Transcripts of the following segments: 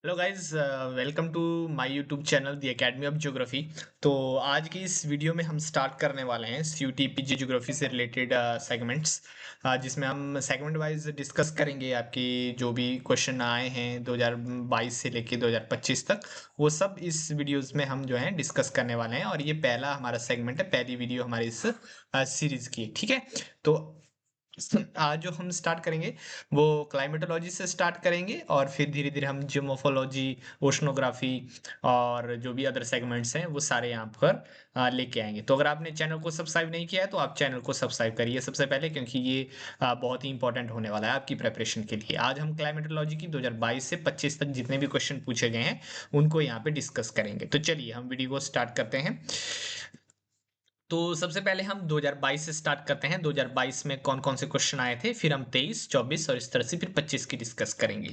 Hello guys, welcome to my YouTube channel the academy of geography. तो आज की इस वीडियो में हम स्टार्ट करने वाले हैं सीयूटी पीजी ज्योग्राफी से रिलेटेड सेगमेंट्स, जिसमें हम सेगमेंट वाइज डिस्कस करेंगे आपकी जो भी क्वेश्चन आए हैं 2022 से लेके 2025 तक। वो सब इस वीडियोस में हम जो है डिस्कस करने वाले हैं और ये पहला हमारा सेगमेंट है, पहली वीडियो हमारी इस सीरीज की, ठीक है। तो आज जो हम स्टार्ट करेंगे वो क्लाइमेटोलॉजी से स्टार्ट करेंगे और फिर धीरे धीरे हम जियोमोफोलॉजी, ओशनोग्राफी और जो भी अदर सेगमेंट्स हैं वो सारे यहाँ पर लेके आएंगे। तो अगर आपने चैनल को सब्सक्राइब नहीं किया है तो आप चैनल को सब्सक्राइब करिए सबसे पहले, क्योंकि ये बहुत ही इंपॉर्टेंट होने वाला है आपकी प्रेपरेशन के लिए। आज हम क्लाइमेटोलॉजी की 2022 से 25 तक जितने भी क्वेश्चन पूछे गए हैं उनको यहाँ पे डिस्कस करेंगे। तो चलिए हम वीडियो को स्टार्ट करते हैं। तो सबसे पहले हम 2022 से स्टार्ट करते हैं। 2022 में कौन कौन से क्वेश्चन आए थे, फिर हम 23, 24 और इस तरह से फिर 25 की डिस्कस करेंगे।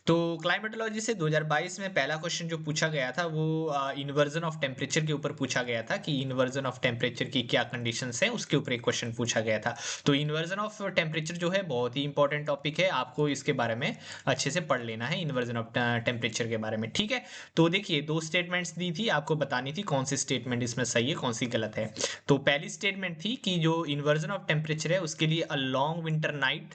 तो क्लाइमेटोलॉजी से 2022 में पहला क्वेश्चन जो पूछा गया था वो इन्वर्जन ऑफ टेम्परेचर के ऊपर पूछा गया था कि इन्वर्जन ऑफ टेम्परेचर की क्या कंडीशंस हैं, उसके ऊपर एक क्वेश्चन पूछा गया था। तो इन्वर्जन ऑफ टेम्परेचर जो है बहुत ही इंपॉर्टेंट टॉपिक है, आपको इसके बारे में अच्छे से पढ़ लेना है, इन्वर्जन ऑफ टेम्परेचर के बारे में, ठीक है। तो देखिए दो स्टेटमेंट्स दी थी, आपको बतानी थी कौन सी स्टेटमेंट इसमें सही है कौन सी गलत है। तो पहली स्टेटमेंट थी कि जो इन्वर्जन ऑफ टेम्परेचर है उसके लिए a long winter night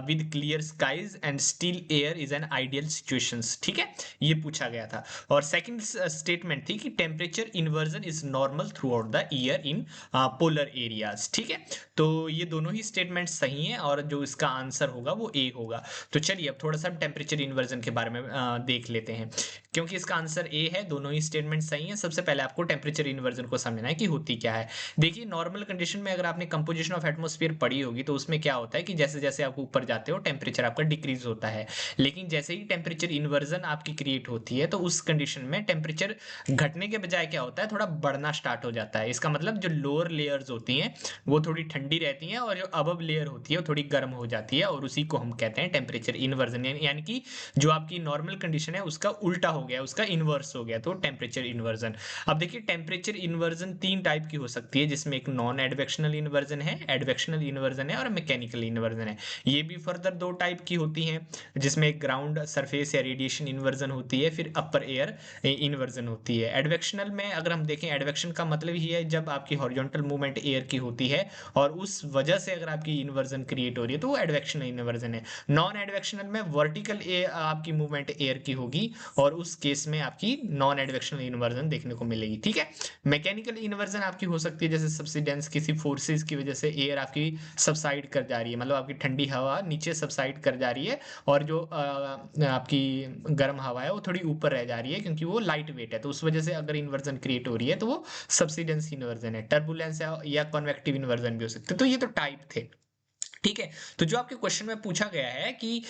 with clear skies and still air is an ideal situations, ठीक है, ये पूछा गया था। और सेकंड स्टेटमेंट थी कि temperature inversion is normal through out the year in polar areas, ठीक है। तो ये दोनों ही स्टेटमेंट सही हैं और जो इसका आंसर होगा वो ए होगा। तो चलिए अब थोड़ा सा टेम्परेचर इन्वर्जन के बारे में देख लेते हैं, क्योंकि इसका आंसर ए है, दोनों ही स्टेटमेंट सही हैं। सबसे पहले आपको टेम्परेचर इन्वर्जन को समझना है कि होती क्या है। देखिए नॉर्मल कंडीशन में अगर आपने कंपोजिशन ऑफ एटमॉस्फेयर पढ़ी होगी तो उसमें क्या होता है कि जैसे जैसे आप ऊपर जाते हो टेम्परेचर आपका डिक्रीज होता है, लेकिन जैसे ही टेम्परेचर इन्वर्जन आपकी क्रिएट होती है तो उस कंडीशन में टेम्परेचर घटने के बजाय क्या होता है, थोड़ा बढ़ना स्टार्ट हो जाता है। इसका मतलब जो लोअर लेयर्स होती हैं वो थोड़ी ठंडी रहती हैं और जो अबव लेयर होती है वो थोड़ी गर्म हो जाती है, और उसी को हम कहते हैं टेम्परेचर इन्वर्जन, यानी कि जो आपकी नॉर्मल कंडीशन है उसका उल्टा हो गया, उसका इन्वर्स हो गया, तो टेम्परेचर इन्वर्जन। अब देखिए टेम्परेचर इन्वर्जन तीन टाइप की हो सकती है, जिसमें एक नॉन एडवेक्शनल इन्वर्जन है, एडवेक्शनल इन्वर्जन है और मैकेनिकल इन्वर्जन है। ये भी फर्दर दो टाइप की होती हैं, जिसमें एक ग्राउंड सरफेस या रेडिएशन इन्वर्जन होती है, फिर अपर एयर इन्वर्जन होती है। एडवेक्शनल में अगर हम देखें, एडवेक्शन का मतलब ही है जब आपकी हॉरिजॉन्टल मूवमेंट एयर की होती है और उस वजह से अगर आपकी इन्वर्जन क्रिएट हो रही है तो वो एडवेक्शनल इन्वर्जन है। नॉन एडवेक्शनल में वर्टिकल आपकी मूवमेंट एयर की होगी और उस केस में आपकी नॉन एडवेक्शनल इन्वर्जन देखने को मिलेगी, ठीक है। मैकेनिकल इन्वर्जन आपकी हो सकती है जैसे सबसिडेंस, किसी फोर्सेस की वजह से एयर आपकी सबसाइड कर जा रही है, मतलब आपकी ठंडी हवा नीचे सबसाइड कर जा रही है और जो आपकी गर्म हवा है वो थोड़ी ऊपर रह जा रही है क्योंकि वो लाइट वेट है, तो उस वजह से अगर इन्वर्जन क्रिएट हो रही है तो वो सबसिडेंस इन्वर्जन है। टर्बुलेंस या कन्वेक्टिव इन्वर्जन भी हो सकते हैं। तो ये तो टाइप थे, ठीक है। तो जो आपके क्वेश्चन में पूछा गया है कि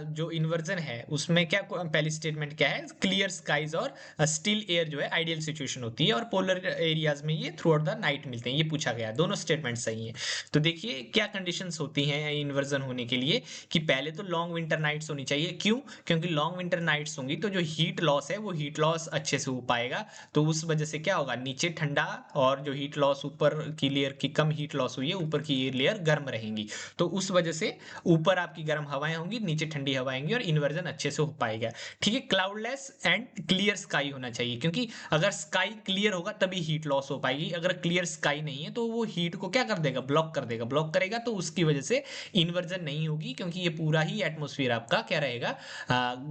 जो इन्वर्जन है उसमें क्या, पहली स्टेटमेंट क्या है, क्लियर स्काइज और स्टिल एयर जो है आइडियल सिचुएशन होती है और पोलर एरियाज में ये थ्रू आउट द नाइट मिलते हैं, ये पूछा गया है। दोनों स्टेटमेंट सही है। तो देखिए क्या कंडीशंस होती हैं इन्वर्जन होने के लिए, कि पहले तो लॉन्ग विंटर नाइट्स होनी चाहिए। क्यों? क्योंकि लॉन्ग विंटर नाइट्स होंगी तो जो हीट लॉस है वो हीट लॉस अच्छे से हो पाएगा, तो उस वजह से क्या होगा, नीचे ठंडा और जो हीट लॉस ऊपर की लेयर की कम हीट लॉस हुई है, ऊपर की लेयर गर्म रहेंगी, तो उस वजह से ऊपर आपकी गर्म हवाएं होंगी, नीचे ठंडी हवाएं होंगी और इन्वर्जन अच्छे से हो पाएगा, ठीक है। क्लाउडलेस एंड क्लियर स्काई होना चाहिए, क्योंकि अगर स्काई क्लियर होगा तभी हीट लॉस हो पाएगी, अगर क्लियर स्काई नहीं है तो वो हीट को क्या कर देगा, ब्लॉक कर देगा, ब्लॉक करेगा, तो उसकी वजह से इन्वर्जन नहीं होगी, क्योंकि ये पूरा ही एटमोस्फियर आपका क्या रहेगा,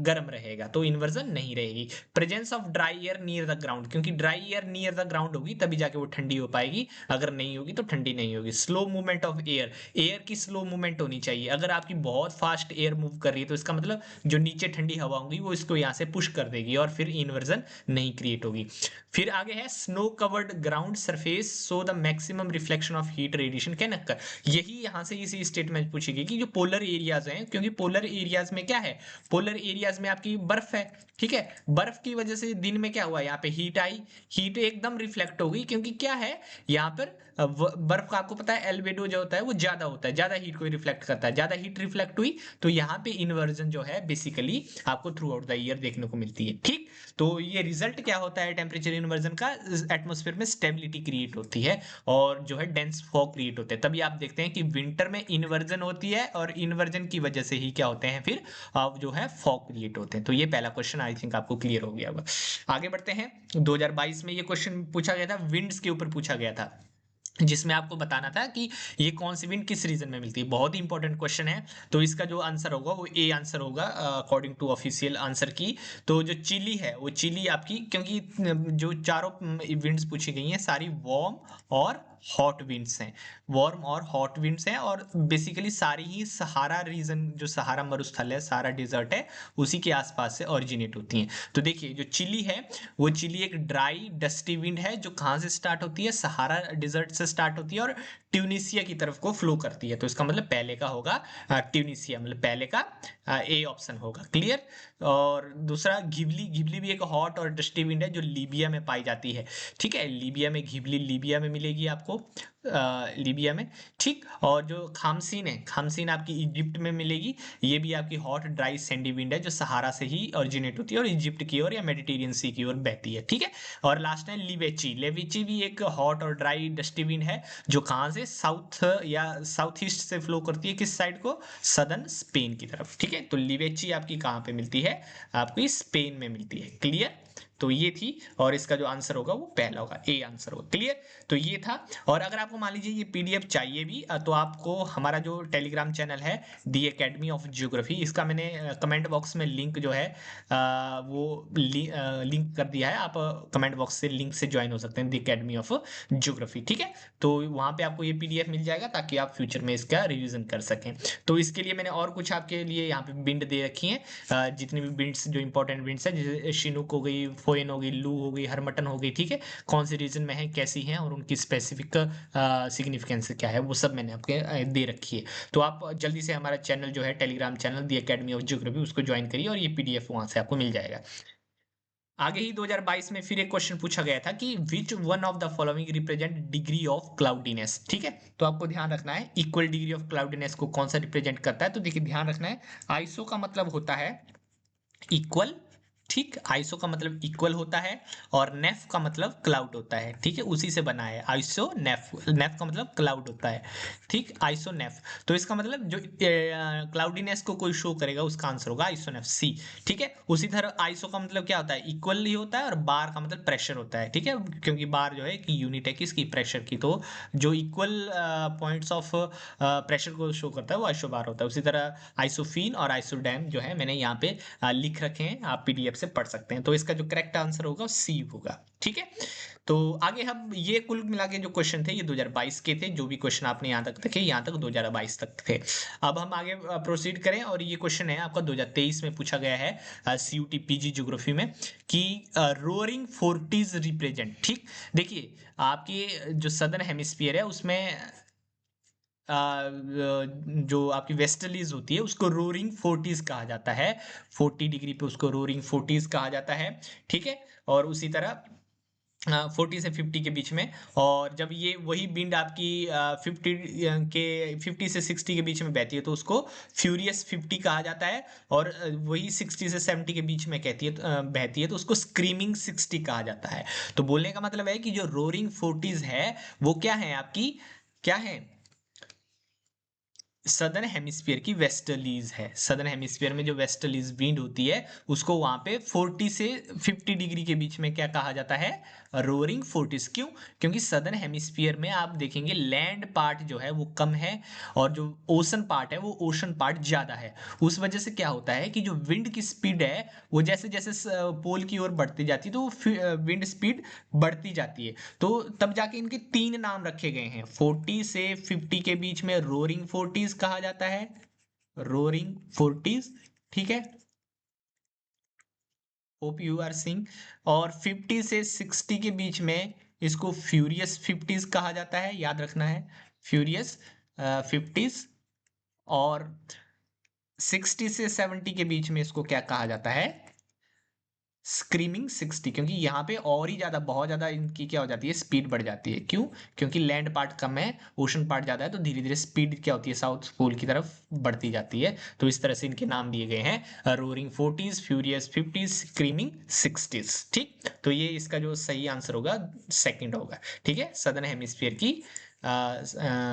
गर्म रहेगा, तो इन्वर्जन नहीं रहेगी। Presence of dry air near the ground, क्योंकि dry air near the ground होगी तभी जाके वो ठंडी हो पाएगी, अगर नहीं होगी तो ठंडी नहीं होगी। Slow movement of air, air की स्लो मूवमेंट होनी चाहिए, अगर आपकी बहुत फास्ट एयर मूव कर रही है तो इसका मतलब जो नीचे ठंडी हवा होगी वो इसको यहां से पुश कर देगी और फिर इन्वर्जन नहीं क्रिएट होगी। फिर आगे है snow covered ground surface so the maximum reflection of heat radiation can occur, यही यहां से इसी स्टेटमेंट पूछेगी कि जो पोलर एरियाज हैं, क्योंकि पोलर एरियाज में क्या है, पोलर एरियाज में आपकी बर्फ है, ठीक है, बर्फ की वजह से दिन में क्या हुआ, यहाँ पे हीट आई, हीट एकदम रिफ्लेक्ट हो गई, क्योंकि क्या है यहाँ पर बर्फ का आपको पता है एल्बेडो जो होता है वो ज्यादा होता है, ज्यादा हीट को रिफ्लेक्ट करता है, ज्यादा हीट रिफ्लेक्ट हुई तो यहाँ पे इन्वर्जन जो है बेसिकली आपको थ्रू आउट द ईयर देखने को मिलती है। ठीक, तो ये रिजल्ट क्या होता है टेम्परेचर इन्वर्जन का, एटमॉस्फेयर में स्टेबिलिटी क्रिएट होती है और जो है डेंस फॉग क्रिएट होते हैं। तभी आप देखते हैं कि विंटर में इन्वर्जन होती है और इन्वर्जन की वजह से ही क्या होते हैं फिर जो है फॉग क्रिएट होते हैं। तो ये पहला क्वेश्चन आई थिंक आपको क्लियर हो गया होगा। आगे बढ़ते हैं। 2022 में ये क्वेश्चन पूछा गया था, विंड्स के ऊपर पूछा गया था, जिसमें आपको बताना था कि ये कौन सी विंड किस रीजन में मिलती है। बहुत ही इंपॉर्टेंट क्वेश्चन है। तो इसका जो आंसर होगा वो ए आंसर होगा अकॉर्डिंग टू ऑफिशियल आंसर की। तो जो चिली है वो चिली आपकी, क्योंकि जो चारों विंड्स पूछी गई हैं सारी वार्म और हॉट विंड्स हैं, वार्म और हॉट विंड्स हैं, और बेसिकली सारी ही सहारा रीजन, जो सहारा मरुस्थल है, सहारा डिजर्ट है, उसी के आसपास से ओरिजिनेट होती हैं। तो देखिए जो चिली है वो चिली एक ड्राई डस्टी विंड है जो कहाँ से स्टार्ट होती है, सहारा डिजर्ट से स्टार्ट होती है और ट्यूनिसिया की तरफ को फ्लो करती है। तो इसका मतलब पहले का होगा ट्यूनिसिया, मतलब पहले का ए ऑप्शन होगा। क्लियर। और दूसरा घिबली, घिबली भी एक हॉट और डस्टी विंड है जो लीबिया में पाई जाती है। ठीक है, लीबिया में घिबली, लीबिया में मिलेगी आपको, लीबिया में। ठीक, और जो खामसीन है, खामसीन आपकी इजिप्ट में मिलेगी। ये भी आपकी हॉट ड्राई सैंडी विंड है जो सहारा से ही ओरिजिनेट होती है और इजिप्ट की ओर या मेडिटेरियन सी की ओर बहती है। ठीक है, और लास्ट है लिवेची, लेविची भी एक हॉट और ड्राई डस्टी विंड है जो कहाँ से, साउथ या साउथ ईस्ट से फ्लो करती है, किस साइड को, सदर्न स्पेन की तरफ। ठीक है, तो लिवेची आपकी कहाँ पे मिलती है, आपकी स्पेन में मिलती है। क्लियर। तो ये थी, और इसका जो आंसर होगा वो पहला होगा, ए आंसर होगा। क्लियर। तो ये था। और अगर आपको मान लीजिए ये पीडीएफ चाहिए भी तो आपको हमारा जो टेलीग्राम चैनल है दी एकेडमी ऑफ ज्योग्राफी, इसका मैंने कमेंट बॉक्स में लिंक जो है वो लिंक कर दिया है। आप कमेंट बॉक्स से लिंक से ज्वाइन हो सकते हैं दी एकेडमी ऑफ ज्योग्राफी। ठीक है, तो वहाँ पे आपको ये पीडीएफ मिल जाएगा ताकि आप फ्यूचर में इसका रिवीजन कर सकें। तो इसके लिए मैंने और कुछ आपके लिए यहाँ पे बिंड दे रखी है, जितनी भी बिंड्स जो इंपॉर्टेंट बिंड्स है, जैसे शिनुक हो गई, फोइन हो गई, लू हो गई, हरमटन हो गई। ठीक है, कौन से रीजन में है, कैसी हैं और उनकी स्पेसिफिक सिग्निफिकेंस क्या है, वो सब मैंने आपके दे रखी है। तो आप जल्दी से हमारा चैनल जो है Telegram channel the academy of geography उसको ज्वाइन करिए और ये पीडीएफ वहां से आपको मिल जाएगा। आगे ही 2022 में फिर एक क्वेश्चन पूछा गया था कि which one of the following represent degree of cloudiness. ठीक है, तो आपको ध्यान रखना है इक्वल डिग्री ऑफ क्लाउडीनेस को कौन सा रिप्रेजेंट करता है। तो देखिए ध्यान रखना है, आइसो का मतलब होता है इक्वल। ठीक, आइसो का मतलब इक्वल होता है और नेफ का मतलब क्लाउड होता है। ठीक है, उसी से बना है आइसो नेफ, नेफ का मतलब क्लाउड होता है। ठीक, आइसो नेफ। तो इसका मतलब जो क्लाउडीनेस को कोई शो करेगा उसका आंसर होगा आइसो नेफ, सी। ठीक है, उसी तरह आइसो का मतलब क्या होता है, इक्वल ही होता है, और बार का मतलब प्रेशर होता है। ठीक है, क्योंकि बार जो है कि यूनिट है किसकी, प्रेशर की। तो जो इक्वल पॉइंट्स ऑफ प्रेशर को शो करता है वो आइसो बार होता है। उसी तरह आइसोफीन और आइसोडैम जो है मैंने यहाँ पे लिख रखे हैं, आप पीडीएफ से पढ़ सकते हैं। तो इसका जो करेक्ट आंसर होगा वो सी होगा। ठीक है, तो आगे हम ये कुल मिला के जो क्वेश्चन थे ये 2022 के थे, जो भी क्वेश्चन आपने यहाँ तक देखे यहाँ तक 2022 तक थे। अब हम आगे प्रोसीड करें, और ये क्वेश्चन है आपका 2023 में पूछा गया है सीयूटी पीजी ज्योग्राफी में, कि रोअरिंग फोर्टीज रिप्रेजेंट। ठीक, देखिए आपकी जो सदर्न हेमिस्फीयर है उसमें जो आपकी वेस्टर्लीज होती है उसको रोरिंग फोर्टीज कहा जाता है, 40 डिग्री पे उसको रोरिंग फोर्टीज कहा जाता है। ठीक है, और उसी तरह 40 से 50 के बीच में, और जब ये वही विंड आपकी 50 से 60 के बीच में बहती है तो उसको फ्यूरियस 50 कहा जाता है, और वही 60 से 70 के बीच में कहती है बहती है तो उसको स्क्रीमिंग 60 कहा जाता है। तो बोलने का मतलब है कि जो रोरिंग फोर्टीज है वो क्या है आपकी, क्या है, सदर्न हेमिस्फीयर की वेस्टर्लीज है। सदर्न हेमिस्फीयर में जो वेस्टर्लीज विंड होती है उसको वहां पे 40 से 50 डिग्री के बीच में क्या कहा जाता है, रोअरिंग फोर्टिस। क्यों, क्योंकि सदर्न हेमिस्फीयर में आप देखेंगे लैंड पार्ट जो है वो कम है और जो ओशन पार्ट है वो ओशन पार्ट ज्यादा है। उस वजह से क्या होता है कि जो विंड की स्पीड है वो जैसे जैसे पोल की ओर बढ़ती जाती है तो विंड स्पीड बढ़ती जाती है। तो तब जाके इनके तीन नाम रखे गए हैं, 40 से 50 के बीच में रोरिंग फोर्टीज कहा जाता है, रोरिंग फोर्टीज। ठीक है, होप यू आर सिंग। और 50 से 60 के बीच में इसको फ्यूरियस फिफ्टीज कहा जाता है, याद रखना है, फ्यूरियस फिफ्टीज। और 60 से 70 के बीच में इसको क्या कहा जाता है, स्क्रीमिंग 60, क्योंकि यहाँ पे और ही ज़्यादा बहुत ज़्यादा इनकी क्या हो जाती है, स्पीड बढ़ जाती है। क्यों? क्योंकि लैंड पार्ट कम है, ओशन पार्ट ज़्यादा है, तो धीरे धीरे स्पीड क्या होती है, साउथ पोल की तरफ बढ़ती जाती है। तो इस तरह से इनके नाम दिए गए हैं, roaring 40s, furious 50s, screaming 60s। ठीक, तो ये इसका जो सही आंसर होगा सेकंड होगा। ठीक है, सदर्न हेमिस्फीयर की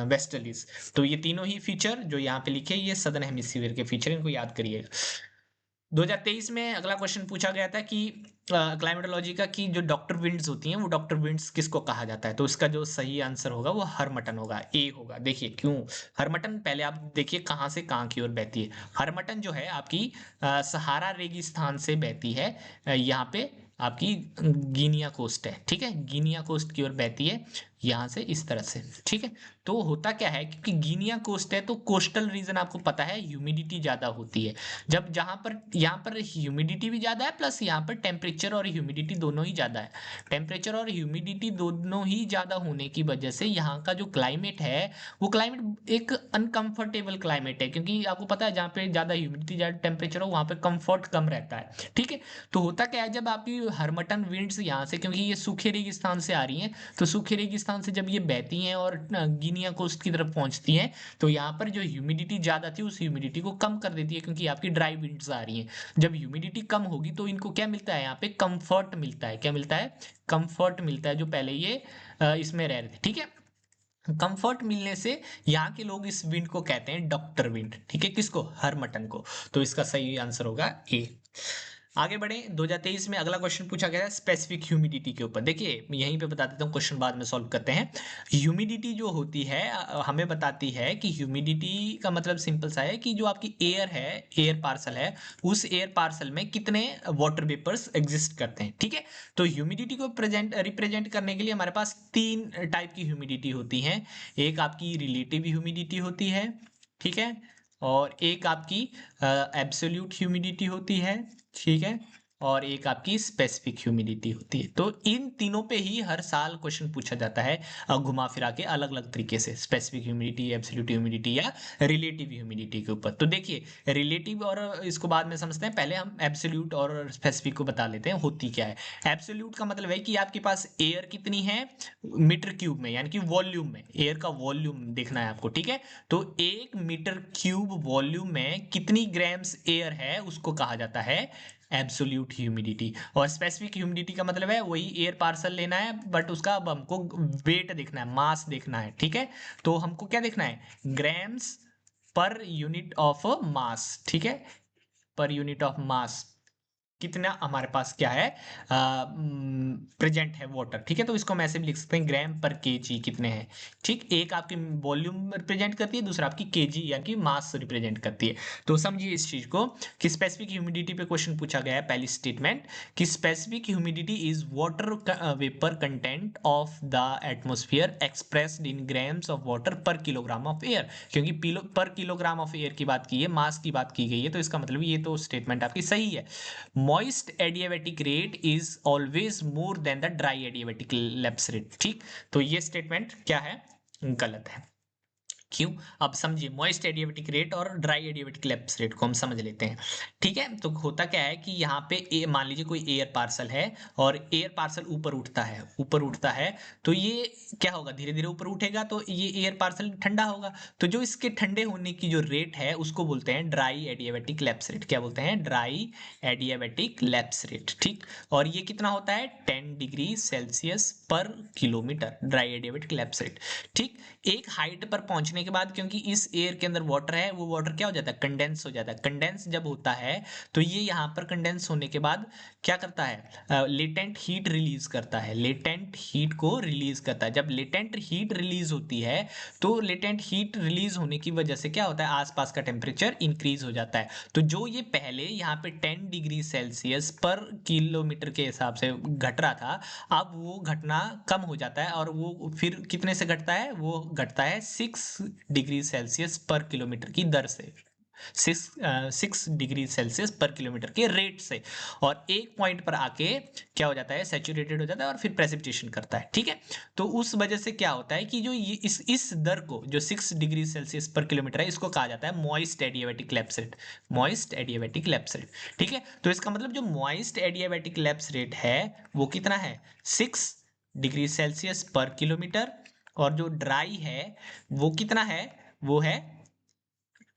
वेस्टर्लीज। तो ये तीनों ही फीचर जो यहाँ पे लिखे, ये सदर्न हेमिस्फीयर के फीचर, इनको याद करिएगा। 2023 में अगला क्वेश्चन पूछा गया था कि क्लाइमेटोलॉजी का, कि जो डॉक्टर विंड्स होती हैं वो डॉक्टर विंड्स किसको कहा जाता है। तो इसका जो सही आंसर होगा वो हरमटन होगा, ए होगा। देखिए क्यों हरमटन, पहले आप देखिए कहाँ से कहाँ की ओर बहती है। हरमटन जो है आपकी सहारा रेगिस्तान से बहती है, यहाँ पे आपकी गिनिया कोस्ट है। ठीक है, गिनिया कोस्ट की ओर बहती है यहाँ से इस तरह से। ठीक है, तो होता क्या है, क्योंकि गिनिया कोस्ट है तो कोस्टल रीजन आपको पता है ह्यूमिडिटी ज्यादा होती है। जब जहां पर यहाँ पर ह्यूमिडिटी भी ज्यादा है, प्लस यहाँ पर टेम्परेचर और ह्यूमिडिटी दोनों ही ज्यादा है। टेम्परेचर और ह्यूमिडिटी दोनों ही ज्यादा होने की वजह से यहाँ का जो क्लाइमेट है वो क्लाइमेट एक अनकंफर्टेबल क्लाइमेट है, क्योंकि आपको पता है जहाँ पे ज्यादा ह्यूमिडिटी ज्यादा टेम्परेचर हो वहां पे कंफर्ट कम रहता है। ठीक है, तो होता क्या है, जब आपकी हरमटन विंड्स यहाँ से, क्योंकि ये सूखे रेगिस्तान से आ रही हैं, तो सूखे रेगिस्तान से जब ये बहती हैं और गिनिया कोस्ट की तरफ पहुंचती हैं, तो यहाँ पर जो ह्यूमिडिटी ज्यादा थी उस ह्यूमिडिटी को कम कर देती है, क्योंकि आपकी ड्राई विंड्स आ रही हैं। जब ह्यूमिडिटी कम होगी तो इनको क्या मिलता है, यहाँ पे कंफर्ट मिलता है। क्या मिलता है? कंफर्ट मिलता है, जो पहले ये इसमें रह रहे थे। ठीक है, कंफर्ट मिलने से यहाँ के लोग इस विंड को कहते हैं डॉक्टर विंड। ठीक है, किसको? हरमटन को। तो इसका सही आंसर होगा ए। आगे बढ़े, 2023 में अगला क्वेश्चन पूछा गया है स्पेसिफिक ह्यूमिडिटी के ऊपर। देखिए यहीं पे बता देता हूँ, क्वेश्चन बाद में सॉल्व करते हैं। ह्यूमिडिटी जो होती है हमें बताती है कि ह्यूमिडिटी का मतलब सिंपल सा है कि जो आपकी एयर है, एयर पार्सल है, उस एयर पार्सल में कितने वाटर वेपर्स एग्जिस्ट करते हैं। ठीक है, तो ह्यूमिडिटी को रिप्रेजेंट करने के लिए हमारे पास तीन टाइप की ह्यूमिडिटी होती है। एक आपकी रिलेटिव ह्यूमिडिटी होती है, ठीक है, और एक आपकी एब्सोल्यूट ह्यूमिडिटी होती है, ठीक है, और एक आपकी स्पेसिफिक ह्यूमिडिटी होती है। तो इन तीनों पे ही हर साल क्वेश्चन पूछा जाता है, घुमा फिरा के अलग अलग तरीके से, स्पेसिफिक ह्यूमिडिटी, एब्सोल्यूट ह्यूमिडिटी या रिलेटिव ह्यूमिडिटी के ऊपर। तो देखिए रिलेटिव और इसको बाद में समझते हैं, पहले हम एब्सोल्यूट और स्पेसिफिक को बता लेते हैं होती क्या है। एब्सोल्यूट का मतलब है कि आपके पास एयर कितनी है मीटर क्यूब में, यानी कि वॉल्यूम में, एयर का वॉल्यूम देखना है आपको। ठीक है, तो 1 मीटर क्यूब वॉल्यूम में कितनी ग्राम्स एयर है उसको कहा जाता है एब्सोल्यूट ह्यूमिडिटी। और स्पेसिफिक ह्यूमिडिटी का मतलब है वही एयर पार्सल लेना है, बट उसका अब हमको वेट देखना है, मास देखना है। ठीक है, तो हमको क्या देखना है, grams per unit of mass. ठीक है, पर यूनिट ऑफ मास कितना हमारे पास क्या है प्रेजेंट है वाटर। ठीक है, तो इसको हम ऐसे भी लिख सकते हैं, ग्राम पर केजी कितने हैं। ठीक, एक आपकी वॉल्यूम रिप्रेजेंट करती है, दूसरा आपकी केजी यानी कि मास रिप्रेजेंट करती है। तो समझिए इस चीज को कि स्पेसिफिक ह्यूमिडिटी पे क्वेश्चन पूछा गया है, पहली स्टेटमेंट कि specific humidity is water vapour content of the atmosphere expressed in grams of water पर किलोग्राम ऑफ एयर। क्योंकि पर किलोग्राम ऑफ एयर की बात की है, मास की बात की गई है, तो इसका मतलब ये तो स्टेटमेंट आपकी सही है। moist adiabatic rate is always more than the dry adiabatic lapse rate। ठीक, तो ये स्टेटमेंट क्या है, गलत है। क्यों? अब समझिए, मॉइस्ट एडियाबेटिक रेट और ड्राई एडियाबेटिक लैप्स रेट को हम समझ लेते हैं। ठीक है, तो होता क्या है कि यहाँ पे मान लीजिए कोई एयर पार्सल है और एयर पार्सल ऊपर उठता है, ऊपर उठता है, तो ये क्या होगा, धीरे धीरे ऊपर उठेगा तो ये एयर पार्सल ठंडा होगा। तो जो इसके ठंडे होने की जो रेट है उसको बोलते हैं ड्राई एडियाबेटिक लैप्स रेट। क्या बोलते हैं? Dry adiabatic lapse rate. ठीक, और ये कितना होता है, 10 डिग्री सेल्सियस पर kilometre, dry adiabatic lapse rate. ठीक, एक हाइट पर पहुंचने के बाद, क्योंकि इस एयर के अंदर वाटर है, वो वाटर क्या हो जाता है, कंडेंस हो जाता है। कंडेंस जब होता है तो ये यहाँ पर कंडेंस होने के बाद क्या करता है, लेटेंट हीट रिलीज करता है, लेटेंट हीट को रिलीज करता है। जब लेटेंट हीट रिलीज होती है तो लेटेंट हीट रिलीज होने की वजह से क्या होता है, आसपास का टेम्परेचर इंक्रीज हो जाता है। तो जो ये पहले यहाँ पे 10 डिग्री सेल्सियस पर किलोमीटर के हिसाब से घट रहा था, अब वो घटना कम हो जाता है, और वो फिर कितने से घटता है, वो घटता है 6 डिग्री सेल्सियस पर किलोमीटर की दर से। 6 डिग्री सेल्सियस पर किलोमीटर के रेट से, और एक पॉइंट पर आके क्या हो जाता है, सैचुरेटेड हो जाता है और फिर प्रेसिपिटेशन करता है। ठीक है, तो उस वजह से क्या होता है कि जो ये इस दर को, जो 6 डिग्री सेल्सियस पर किलोमीटर है, इसको कहा जाता है moist adiabatic lapse rate. Moist adiabatic lapse rate. ठीक है, तो इसका मतलब जो मॉइस्ट एडियाबैटिक लैप्स रेट है वो कितना है, 6 डिग्री सेल्सियस पर किलोमीटर, और जो ड्राई है वो कितना है, वो है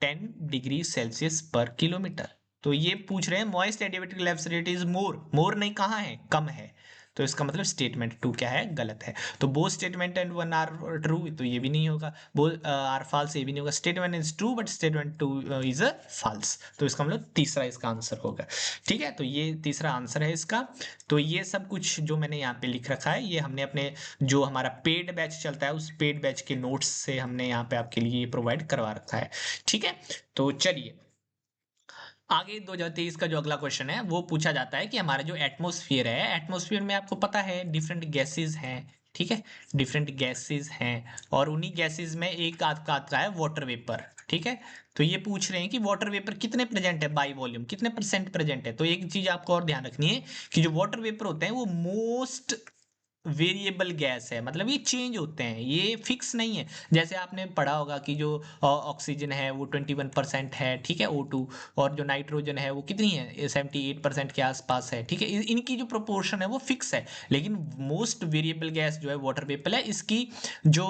10 डिग्री सेल्सियस पर किलोमीटर। तो ये पूछ रहे हैं moist adiabatic lapse rate is more, more नहीं, कहाँ है, कम है। तो इसका मतलब स्टेटमेंट 2 क्या है, गलत है। तो both statement and 1 are true, तो ये भी नहीं होगा। बोथ आर फॉल्स, ये भी नहीं होगा। Statement is true but statement 2 is a false, तो इसका मतलब तीसरा इसका आंसर होगा। ठीक है, तो ये तीसरा आंसर है इसका। तो ये सब कुछ जो मैंने यहाँ पे लिख रखा है, ये हमने अपने जो हमारा पेड बैच चलता है उस पेड बैच के नोट्स से हमने यहाँ पे आपके लिए प्रोवाइड करवा रखा है। ठीक है, तो चलिए आगे 2023 का जो अगला क्वेश्चन है वो पूछा जाता है कि हमारा जो एटमॉस्फेयर है, एटमॉस्फेयर में आपको पता है डिफरेंट गैसेस हैं। ठीक है, डिफरेंट गैसेस हैं, और उन्हीं गैसेस में एक आपका आता है वाटर वेपर। ठीक है, तो ये पूछ रहे हैं कि वाटर वेपर कितने प्रेजेंट है बाई वॉल्यूम, कितने परसेंट प्रेजेंट है। तो एक चीज आपको और ध्यान रखनी है कि जो वाटर वेपर होते हैं वो मोस्ट वेरिएबल गैस है, मतलब ये चेंज होते हैं, ये फिक्स नहीं है। जैसे आपने पढ़ा होगा कि जो ऑक्सीजन है वो 21% है, ठीक है, O2, और जो नाइट्रोजन है वो कितनी है, 78% के आसपास है। ठीक है, इनकी जो प्रोपोर्शन है वो फिक्स है, लेकिन मोस्ट वेरिएबल गैस जो है वाटर वेपर है, इसकी जो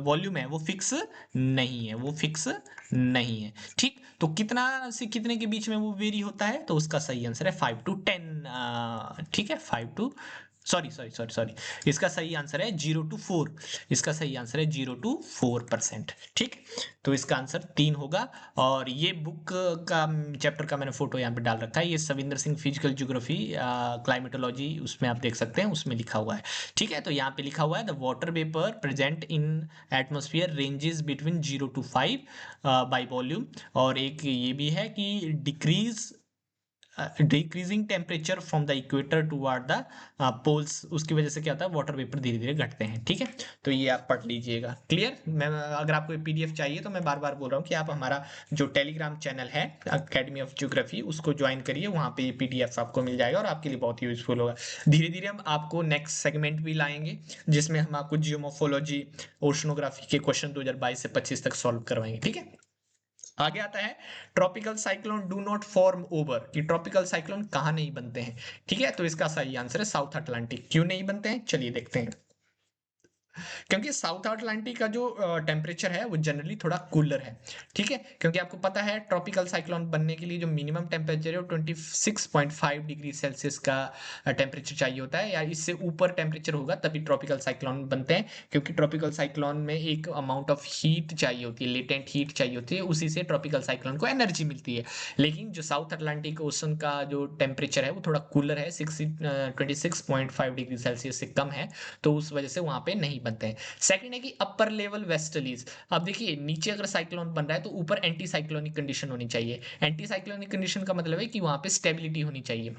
वॉल्यूम है वो फिक्स नहीं है, वो फिक्स नहीं है। ठीक, तो कितना से कितने के बीच में वो वेरी होता है, तो उसका सही आंसर है 5 to 10। ठीक है, 5 to sorry sorry sorry sorry, इसका सही आंसर है 0 to 4। इसका सही आंसर है 0 to 4%। ठीक, तो इसका आंसर 3 होगा। और ये बुक का चैप्टर का मैंने फोटो यहाँ पे डाल रखा है, ये Savinder Singh physical geography climatology, उसमें आप देख सकते हैं, उसमें लिखा हुआ है। ठीक है, तो यहाँ पे लिखा हुआ है the water vapour present in atmosphere ranges between 0 to 5 by volume. और एक ये भी है कि decreasing temperature from the equator toward the poles, उसकी वजह से क्या होता है, वाटर वेपर धीरे धीरे घटते हैं। ठीक है, तो ये आप पढ़ लीजिएगा। क्लियर, मैं अगर आपको पीडीएफ चाहिए तो मैं बार बार बोल रहा हूँ कि आप हमारा जो टेलीग्राम चैनल है अकेडमी ऑफ ज्योग्राफी, उसको ज्वाइन करिए, वहाँ पे ये पीडीएफ आपको मिल जाएगा और आपके लिए बहुत यूजफुल होगा। धीरे धीरे हम आपको नेक्स्ट सेगमेंट भी लाएंगे, जिसमें हम आपको जियोमोफोलॉजी, ओशनोग्राफी के क्वेश्चन 2022 से 25 तक सॉल्व करवाएंगे। ठीक है, आगे आता है tropical cyclone do not form over, कि ट्रॉपिकल साइक्लोन कहाँ नहीं बनते हैं। ठीक है, तो इसका सही आंसर है साउथ अटलांटिक। क्यों नहीं बनते हैं, चलिए देखते हैं। क्योंकि साउथ अटलांटिक का जो टेम्परेचर है वो जनरली थोड़ा कूलर है। ठीक है, क्योंकि आपको पता है ट्रॉपिकल साइक्लोन बनने के लिए जो मिनिमम टेम्परेचर है वो 26.5 डिग्री सेल्सियस का टेम्परेचर चाहिए होता है, या इससे ऊपर टेम्परेचर होगा तभी ट्रॉपिकल साइक्लोन बनते हैं। क्योंकि ट्रॉपिकल साइक्लोन में एक अमाउंट ऑफ हीट चाहिए होती है, लेटेंट हीट चाहिए होती है, उसी से ट्रॉपिकल साइक्लोन को एनर्जी मिलती है। लेकिन जो साउथ अटलांटिक ओशन का जो टेम्परेचर है वो थोड़ा कूलर है, 26.5 डिग्री सेल्सियस से कम है, तो उस वजह से वहां पे नहीं बनते हैं। सेकंड है कि अपर लेवल वेस्टर्लीज। अब देखिए नीचे अगर साइक्लोन बन रहा है तो ऊपर एंटी साइक्लोनिक कंडीशन होनी चाहिए। एंटी साइक्लोनिक कंडीशन का मतलब है कि वहां पे स्टेबिलिटी होनी चाहिए,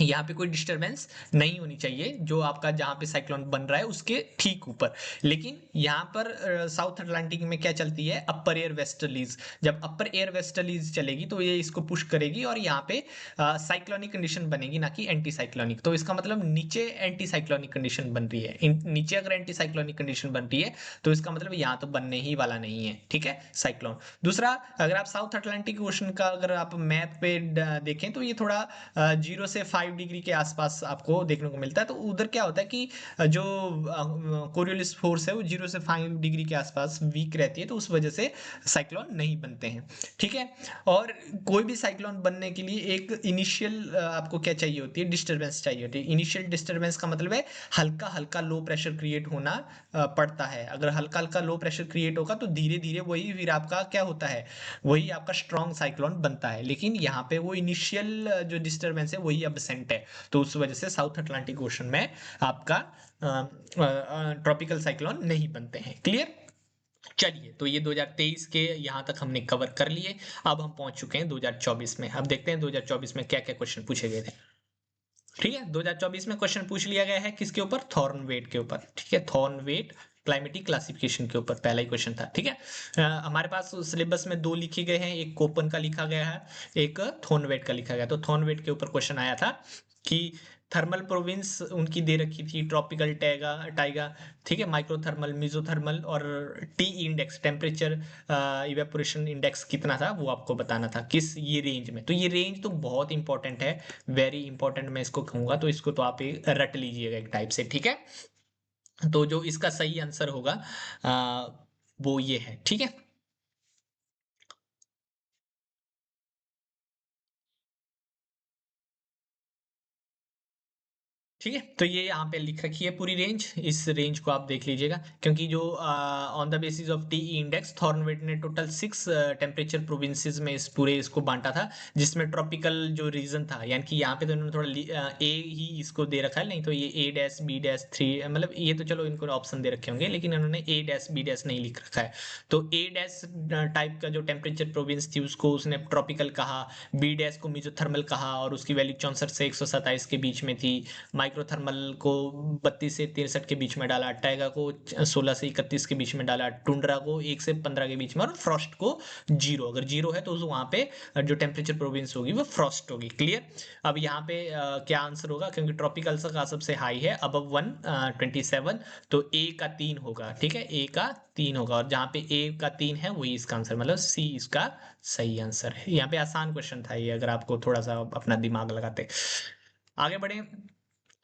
यहाँ पे कोई डिस्टरबेंस नहीं होनी चाहिए, जो आपका जहां पे साइक्लोन बन रहा है उसके ठीक ऊपर। लेकिन यहाँ पर साउथ अटलांटिक में क्या चलती है, अपर एयर वेस्टर्लीज। जब अपर एयर वेस्टर्लीज चलेगी तो ये इसको पुश करेगी और यहाँ पे साइक्लोनिक कंडीशन बनेगी, ना कि एंटी साइक्लोनिक। तो इसका मतलब नीचे एंटी साइक्लोनिक कंडीशन बन रही है, नीचे अगर एंटी साइक्लोनिक कंडीशन बन रही है तो इसका मतलब यहाँ तो बनने ही वाला नहीं है। ठीक है, साइक्लोन। दूसरा, अगर आप साउथ अटलांटिक ओशन का अगर आप मैप पे देखें तो ये थोड़ा 0 से 5 डिग्री के आसपास आपको देखने को मिलता है। तो उधर क्या होता है कि जो कोरियोलिस फोर्स है वो 0 से 5 डिग्री के आसपास वीक रहती है, तो उस वजह से साइक्लोन नहीं बनते हैं। ठीक है, और कोई भी साइक्लोन बनने के लिए एक इनिशियल आपको क्या चाहिए होती है, डिस्टर्बेंस चाहिए होती है। इनिशियल डिस्टर्बेंस का मतलब है हल्का हल्का लो प्रेशर क्रिएट होना पड़ता है। अगर हल्का हल्का लो प्रेशर क्रिएट होगा तो धीरे धीरे वही फिर आपका क्या होता है, वही आपका स्ट्रॉन्ग साइक्लोन बनता है। लेकिन यहाँ पे वो इनिशियल जो डिस्टर्बेंस है वही एब्सेंट है, तो उस वजह से साउथ अटलांटिक ओशन में आपका ट्रॉपिकल साइक्लोन नहीं बनते हैं। क्लियर, चलिए तो ये 2023 के यहाँ तक हमने कवर कर लिए। अब हम पहुंच चुके हैं 2024 में। अब देखते हैं 2024 में क्या क्या क्वेश्चन पूछे गए थे। ठीक है, 2024 में क्वेश्चन पूछ लिया गया है किसके ऊपर, थॉर्नवेट के ऊपर। ठीक है, थॉर्नवेट क्लाइमेटिक क्लासिफिकेशन के ऊपर पहला ही क्वेश्चन था, ठीक है। हमारे पास सिलेबस में दो लिखे गए हैं, एक कोपन का लिखा गया है, एक थॉर्नवेट का लिखा गया। तो थॉर्नवेट के ऊपर क्वेश्चन आया था कि थर्मल प्रोविंस उनकी दे रखी थी, ट्रॉपिकल टैगा टाइगा, ठीक है, माइक्रोथर्मल, मेसोथर्मल, और T index, temperature evaporation index कितना था वो आपको बताना था किस ये रेंज में। तो ये रेंज तो बहुत इंपॉर्टेंट है, वेरी इंपॉर्टेंट मैं इसको कहूंगा, तो इसको तो आप रट लीजिएगा एक टाइप से, ठीक है। तो जो इसका सही आंसर होगा वो ये है, ठीक है। ठीक है, तो ये यहाँ पे लिख रखी है पूरी रेंज, इस रेंज को आप देख लीजिएगा, क्योंकि जो on the basis of T index Thornthwaite ने टोटल 6 टेम्परेचर प्रोविंसेस में इस पूरे इसको बांटा था, जिसमें ट्रॉपिकल जो रीजन था, यानी कि यहाँ पे तो इन्होंने थोड़ा ए ही इसको दे रखा है, नहीं तो ये ए डैश बी डैश थ्री, मतलब ये तो चलो इनको ऑप्शन दे रखे होंगे, लेकिन इन्होंने ए डैश बी डैश नहीं लिख रखा है। तो ए डैश टाइप का जो टेम्परेचर प्रोविंस थी उसको उसने ट्रॉपिकल कहा, बी डैश को मेसोथर्मल कहा, और उसकी वैल्यू 64 से 127 के बीच में थी, माइक्रोथर्मल को 32 से 63 के बीच में डाला, टैगा को 16 से 31 के बीच में डाला, टुंड्रा को 1 से 15 के बीच में, और फ्रॉस्ट को 0, अगर 0 है तो वहां पे जो टेम्परेचर प्रोविंस होगी वो फ्रॉस्ट होगी। क्लियर। अब यहाँ पे क्या आंसर होगा, क्योंकि ट्रॉपिकल का सबसे हाई है अबव 127, तो ए का 3 होगा, ठीक है, ए का 3 होगा, और जहाँ पे ए का 3 है वही इसका आंसर, मतलब सी इसका सही आंसर है। यहाँ पे आसान क्वेश्चन था ये, अगर आपको थोड़ा सा अपना दिमाग लगाते। आगे बढ़े,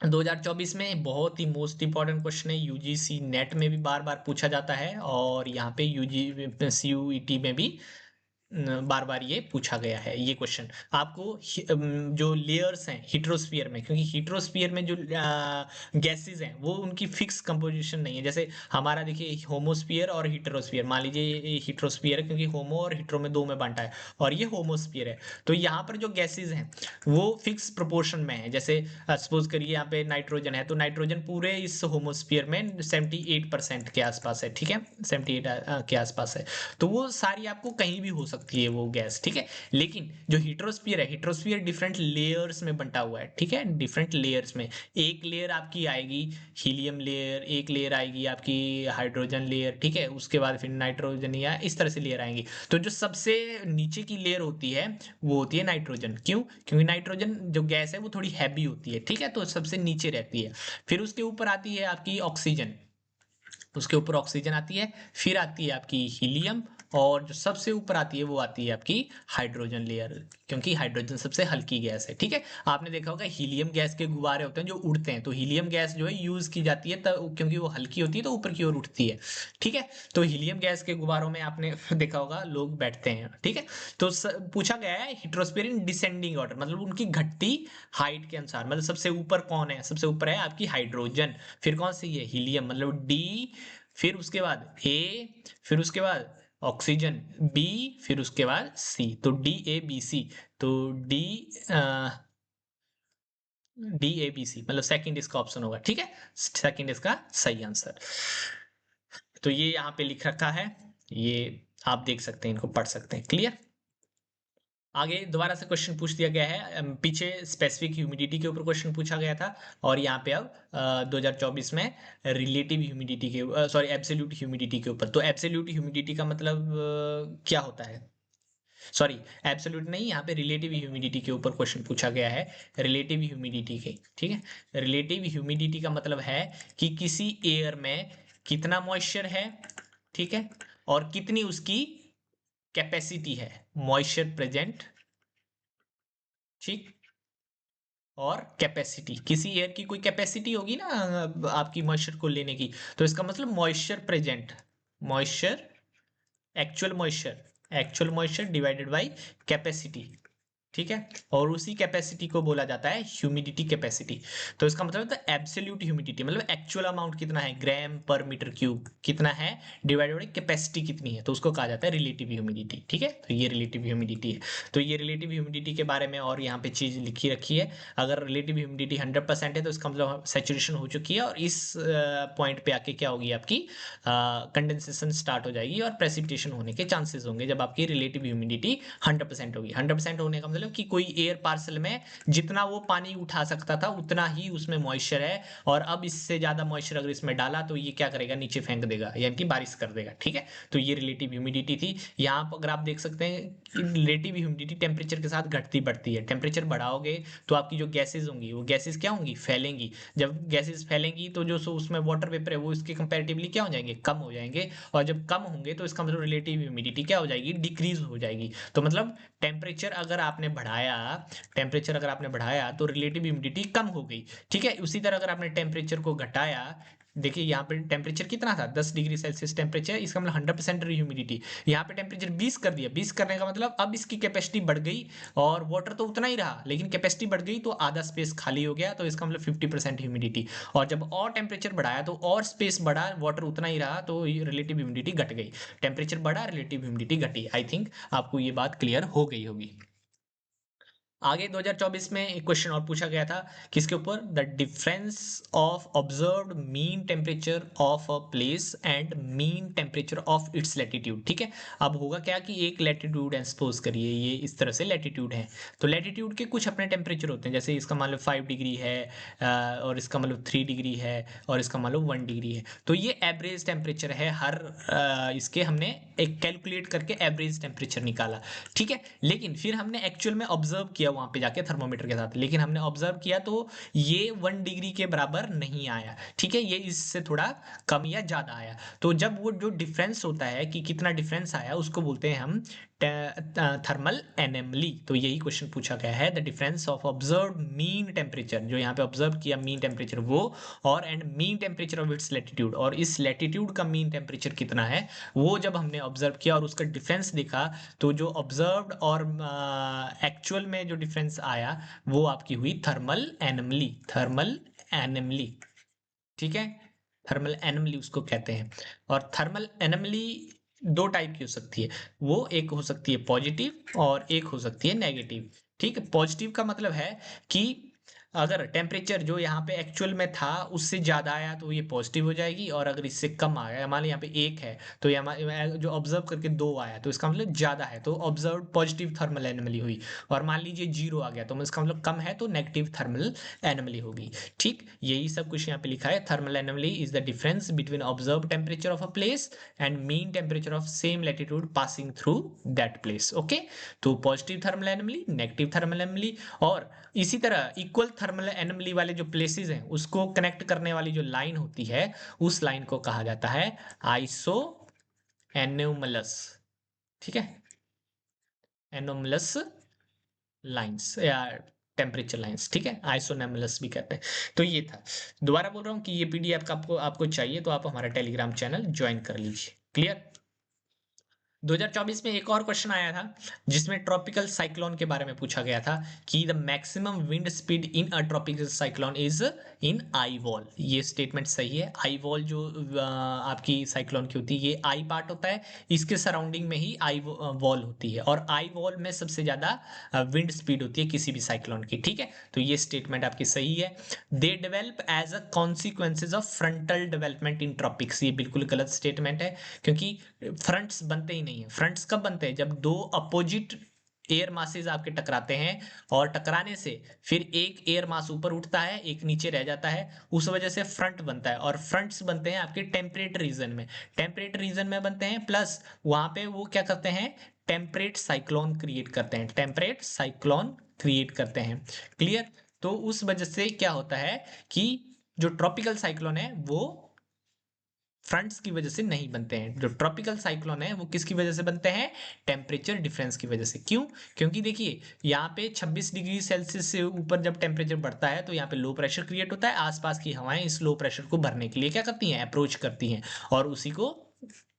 2024 में बहुत ही मोस्ट इंपॉर्टेंट क्वेश्चन है, यूजीसी नेट में भी बार बार पूछा जाता है, और यहाँ पे यूजी सीयूईटी में भी बार बार ये पूछा गया है ये क्वेश्चन। आपको जो लेयर्स हैं हीट्रोस्फीयर में, क्योंकि हीट्रोस्फीयर में जो गैसेस हैं वो उनकी फिक्स कंपोजिशन नहीं है, जैसे हमारा देखिए होमोस्फीयर और हीट्रोस्फीयर, मान लीजिए ये हीट्रोस्फीयर है क्योंकि होमो और हीट्रो में दो में बांटा है, और ये होमोस्फीयर है। तो यहाँ पर जो गैसेज हैं वो फिक्स प्रोपोर्शन में है, जैसे सपोज करिए यहाँ पे नाइट्रोजन है, तो नाइट्रोजन पूरे इस होमोस्फीयर में 78% के आसपास है, ठीक है, 78 के आसपास है। तो वो सारी आपको कहीं भी हो सकती है वो गैस, ठीक है। लेकिन जो हीट्रोस्फीयर है, हीट्रोस्फीयर डिफरेंट लेयर्स में बंटा हुआ है, ठीक है, डिफरेंट लेयर्स में। एक लेयर आपकी आएगी हीलियम लेयर, एक लेयर आएगी आपकी हाइड्रोजन लेयर, ठीक है, उसके बाद फिर नाइट्रोजन या इस तरह से लेयर आएंगी। तो जो सबसे नीचे की लेयर होती है वो होती है नाइट्रोजन, क्यों, क्योंकि नाइट्रोजन जो गैस है वो थोड़ी हैवी होती है, ठीक है, तो सबसे नीचे रहती है। फिर उसके ऊपर आती है आपकी ऑक्सीजन, उसके ऊपर ऑक्सीजन आती है, फिर आती है आपकी हीलियम, और जो सबसे ऊपर आती है वो आती है आपकी हाइड्रोजन लेयर, क्योंकि हाइड्रोजन सबसे हल्की गैस है, ठीक है। आपने देखा होगा हीलियम गैस के गुब्बारे होते हैं जो उड़ते हैं, तो हीलियम गैस जो है यूज की जाती है तब, क्योंकि वो हल्की होती है तो ऊपर की ओर उठती है, ठीक है। तो हीलियम गैस के गुब्बारों में आपने देखा होगा लोग बैठते हैं, ठीक है। तो पूछा गया है हीट्रोस्फीयर इन डिसेंडिंग ऑर्डर, मतलब उनकी घटती हाइट के अनुसार, मतलब सबसे ऊपर कौन है, सबसे ऊपर है आपकी हाइड्रोजन, फिर कौन सी है, हीलियम, मतलब डी, फिर उसके बाद ए, फिर उसके बाद ऑक्सीजन बी, फिर उसके बाद सी, तो डी ए बी सी, तो डी ए बी सी, मतलब सेकंड इसका ऑप्शन होगा, ठीक है, सेकंड इसका सही आंसर। तो ये यहाँ पे लिख रखा है, ये आप देख सकते हैं, इनको पढ़ सकते हैं। क्लियर। आगे दोबारा से क्वेश्चन पूछ दिया गया है, पीछे स्पेसिफिक ह्यूमिडिटी के ऊपर क्वेश्चन पूछा गया था, और यहाँ पे अब 2024 में रिलेटिव ह्यूमिडिटी के, सॉरी, एब्सोल्यूट ह्यूमिडिटी के ऊपर। तो एब्सोल्यूट ह्यूमिडिटी का मतलब क्या होता है, सॉरी, एब्सोल्यूट नहीं, यहाँ पे रिलेटिव ह्यूमिडिटी के ऊपर क्वेश्चन पूछा गया है, रिलेटिव ह्यूमिडिटी के, ठीक है। रिलेटिव ह्यूमिडिटी का मतलब है कि किसी एयर में कितना मॉइस्चर है, ठीक है, और कितनी उसकी कैपेसिटी है, मॉइस्चर प्रेजेंट, ठीक, और कैपेसिटी, किसी एयर की कोई कैपेसिटी होगी ना आपकी मॉइस्चर को लेने की, तो इसका मतलब moisture present, moisture, actual moisture divided by capacity, ठीक है, और उसी कैपेसिटी को बोला जाता है ह्यूमिडिटी कैपेसिटी। तो इसका मतलब होता है एब्सोल्यूट ह्यूमिडिटी, मतलब एक्चुअल अमाउंट कितना है, ग्राम पर मीटर क्यूब कितना है, डिवाइडेड बाय कैपेसिटी कितनी है, तो उसको कहा जाता है रिलेटिव ह्यूमिडिटी, ठीक है। तो ये रिलेटिव ह्यूमिडिटी है। तो ये रिलेटिव ह्यूमिडिटी के बारे में और यहाँ पे चीज लिखी रखी है, अगर रिलेटिव ह्यूमिडिटी 100% है तो इसका मतलब सैचुरेशन हो चुकी है, और इस पॉइंट पे आके क्या होगी आपकी कंडेंसेशन स्टार्ट हो जाएगी, और प्रेसिपिटेशन होने के चांसेस होंगे जब आपकी रिलेटिव ह्यूमिडिटी 100% होगी। 100% होने का मतलब मतलब कि कोई एयर पार्सल में जितना वो पानी उठा सकता था उतना ही उसमें मॉइस्चर है, और अब इससे ज्यादा मॉइस्चर अगर इसमें डाला तो ये क्या करेगा, नीचे फेंक देगा, यानी कि बारिश कर देगा। ठीक है, तो ये रिलेटिव ह्यूमिडिटी थी। यहाँ पर अगर आप देख सकते हैं कि रिलेटिव ह्यूमिडिटी टेम्परेचर के साथ घटती बढ़ती है। टेम्परेचर बढ़ाओगे तो आपकी जो गैसेज होंगी वो गैसेज क्या होंगी, फैलेंगी। जब गैसेज फैलेंगी तो जो उसमें वाटर वेपर है वो इसके कंपैरेटिवली क्या हो जाएंगे, कम हो जाएंगे, और जब कम होंगे तो इसका मतलब रिलेटिव ह्यूमिडिटी क्या हो जाएगी, डिक्रीज हो जाएगी। तो मतलब टेम्परेचर अगर आपने बढ़ाया, टेम्परेचर अगर आपने बढ़ाया तो रिलेटिव ह्यूमिडिटी कम हो गई। ठीक है, उसी तरह अगर आपने टेम्परेचर को घटाया, देखिए यहाँ पे टेम्परेचर कितना था, 10 डिग्री सेल्सियस टेम्परेचर, इसका मतलब 100% ह्यूमिडिटी। यहाँ पे टेम्परेचर 20 कर दिया, 20 करने का मतलब अब इसकी कैपेसिटी बढ़ गई, और वाटर तो उतना ही रहा लेकिन कैपेसिटी बढ़ गई तो आधा स्पेस खाली हो गया, तो इसका मतलब 50% ह्यूमिडिटी। और जब और टेम्परेचर बढ़ाया तो और स्पेस बढ़ा, वाटर उतना ही रहा, तो रिलेटिव ह्यूमिडिटी घट गई। टेम्परेचर बढ़ा, रिलेटिव ह्यूमिडिटी घटी। आई थिंक आपको ये बात क्लियर हो गई होगी। आगे 2024 में एक क्वेश्चन और पूछा गया था, किसके ऊपर, the difference of observed mean temperature of a place and mean temperature of its latitude. ठीक है, अब होगा क्या कि एक लैटिट्यूड है, सपोज करिए ये इस तरह से लैटिट्यूड है, तो लैटिट्यूड के कुछ अपने टेम्परेचर होते हैं, जैसे इसका मान लो 5 डिग्री है, और इसका मान लो 3 डिग्री है, और इसका मान लो 1 डिग्री है। तो ये एवरेज टेम्परेचर है, हर इसके हमने एक कैलकुलेट करके एवरेज टेम्परेचर निकाला। ठीक है, लेकिन फिर हमने एक्चुअल में ऑब्जर्व किया वहां पे जाके थर्मोमीटर के साथ, लेकिन हमने ऑब्जर्व किया तो ये 1 डिग्री के बराबर नहीं आया। ठीक है, ये इससे थोड़ा कम या ज्यादा आया। तो जब वो जो डिफरेंस होता है कि कितना डिफरेंस आया उसको बोलते हैं हम थर्मल एनोमली। तो यही क्वेश्चन पूछा गया है, the difference of observed mean temperature, जो यहाँ पे ऑब्जर्व किया मीन टेम्परेचर वो, और and mean temperature of its latitude, और इस लैटिट्यूड का मीन टेम्परेचर कितना है वो जब हमने ऑब्जर्व किया और उसका डिफरेंस देखा, तो जो ऑब्जर्व्ड और एक्चुअल में जो डिफरेंस आया वो आपकी हुई थर्मल एनोमली। थर्मल एनोमली, ठीक है, थर्मल एनोमली उसको कहते हैं। और थर्मल एनोमली दो टाइप की हो सकती है, वो एक हो सकती है पॉजिटिव और एक हो सकती है नेगेटिव। ठीक है, पॉजिटिव का मतलब है कि अगर टेम्परेचर जो यहाँ पे एक्चुअल में था उससे ज्यादा आया तो ये पॉजिटिव हो जाएगी, और अगर इससे कम आया, मान लो यहाँ पे 1 है तो ये जो ऑब्जर्व करके 2 आया तो इसका मतलब ज्यादा है, तो ऑब्जर्व पॉजिटिव थर्मल एनोमली हुई। और मान लीजिए 0 आ गया तो इसका मतलब कम है, तो नेगेटिव थर्मल एनोमली होगी। ठीक, यही सब कुछ यहाँ पे लिखा है। Thermal anomaly is the difference between observe temperature of a place and mean temperature of same latitude passing through that place. Okay, तो positive thermal anomaly, negative thermal anomaly. और इसी तरह इक्वल थर्मल एनोमली वाले जो places हैं उसको connect करने वाली जो लाइन होती है उस लाइन को कहा जाता है आइसो एनोमलस। ठीक है, एनोमलस लाइंस या टेम्परेचर लाइंस। ठीक है, आइसोनेमलस भी कहते हैं। तो ये था, दोबारा बोल रहा हूँ कि ये पीडीएफ का आपको चाहिए तो आप हमारा टेलीग्राम चैनल ज्वाइन कर लीजिए। क्लियर। 2024 में एक और क्वेश्चन आया था जिसमें ट्रॉपिकल साइक्लोन के बारे में पूछा गया था कि the maximum wind speed in a tropical cyclone is in eye wall. ये स्टेटमेंट सही है। आई वॉल जो आपकी साइक्लोन की होती है, ये आई पार्ट होता है, इसके सराउंडिंग में ही आई वॉल होती है, और आई वॉल में सबसे ज्यादा विंड स्पीड होती है किसी भी साइक्लोन की। ठीक है, तो ये स्टेटमेंट आपकी सही है। They develop as a consequences of frontal development in tropics, ये बिल्कुल गलत स्टेटमेंट है, क्योंकि फ्रंट्स बनते ही नहीं है। फ्रंट्स कब बनते हैं, जब दो अपोजिट एयर मासेस आपके टकराते हैं, और टकराने से फिर एक एयर मास ऊपर उठता है, एक नीचे रह जाता है, उस वजह से फ्रंट बनता है। और फ्रंट्स बनते हैं आपके टेम्परेट रीजन में, टेम्परेट रीजन में बनते हैं, प्लस वहां पे वो क्या करते हैं, टेम्परेट साइक्लोन क्रिएट करते हैं, टेम्परेट साइक्लोन क्रिएट करते हैं। क्लियर। तो उस वजह से क्या होता है कि जो ट्रॉपिकल साइक्लोन है वो फ्रंट्स की वजह से नहीं बनते हैं। जो ट्रॉपिकल साइक्लोन है वो किसकी वजह से बनते हैं, टेम्परेचर डिफरेंस की वजह से। क्यों, क्योंकि देखिए यहाँ पे 26 डिग्री सेल्सियस से ऊपर जब टेम्परेचर बढ़ता है तो यहाँ पे लो प्रेशर क्रिएट होता है, आसपास की हवाएं इस लो प्रेशर को भरने के लिए क्या करती हैं, अप्रोच करती हैं, और उसी को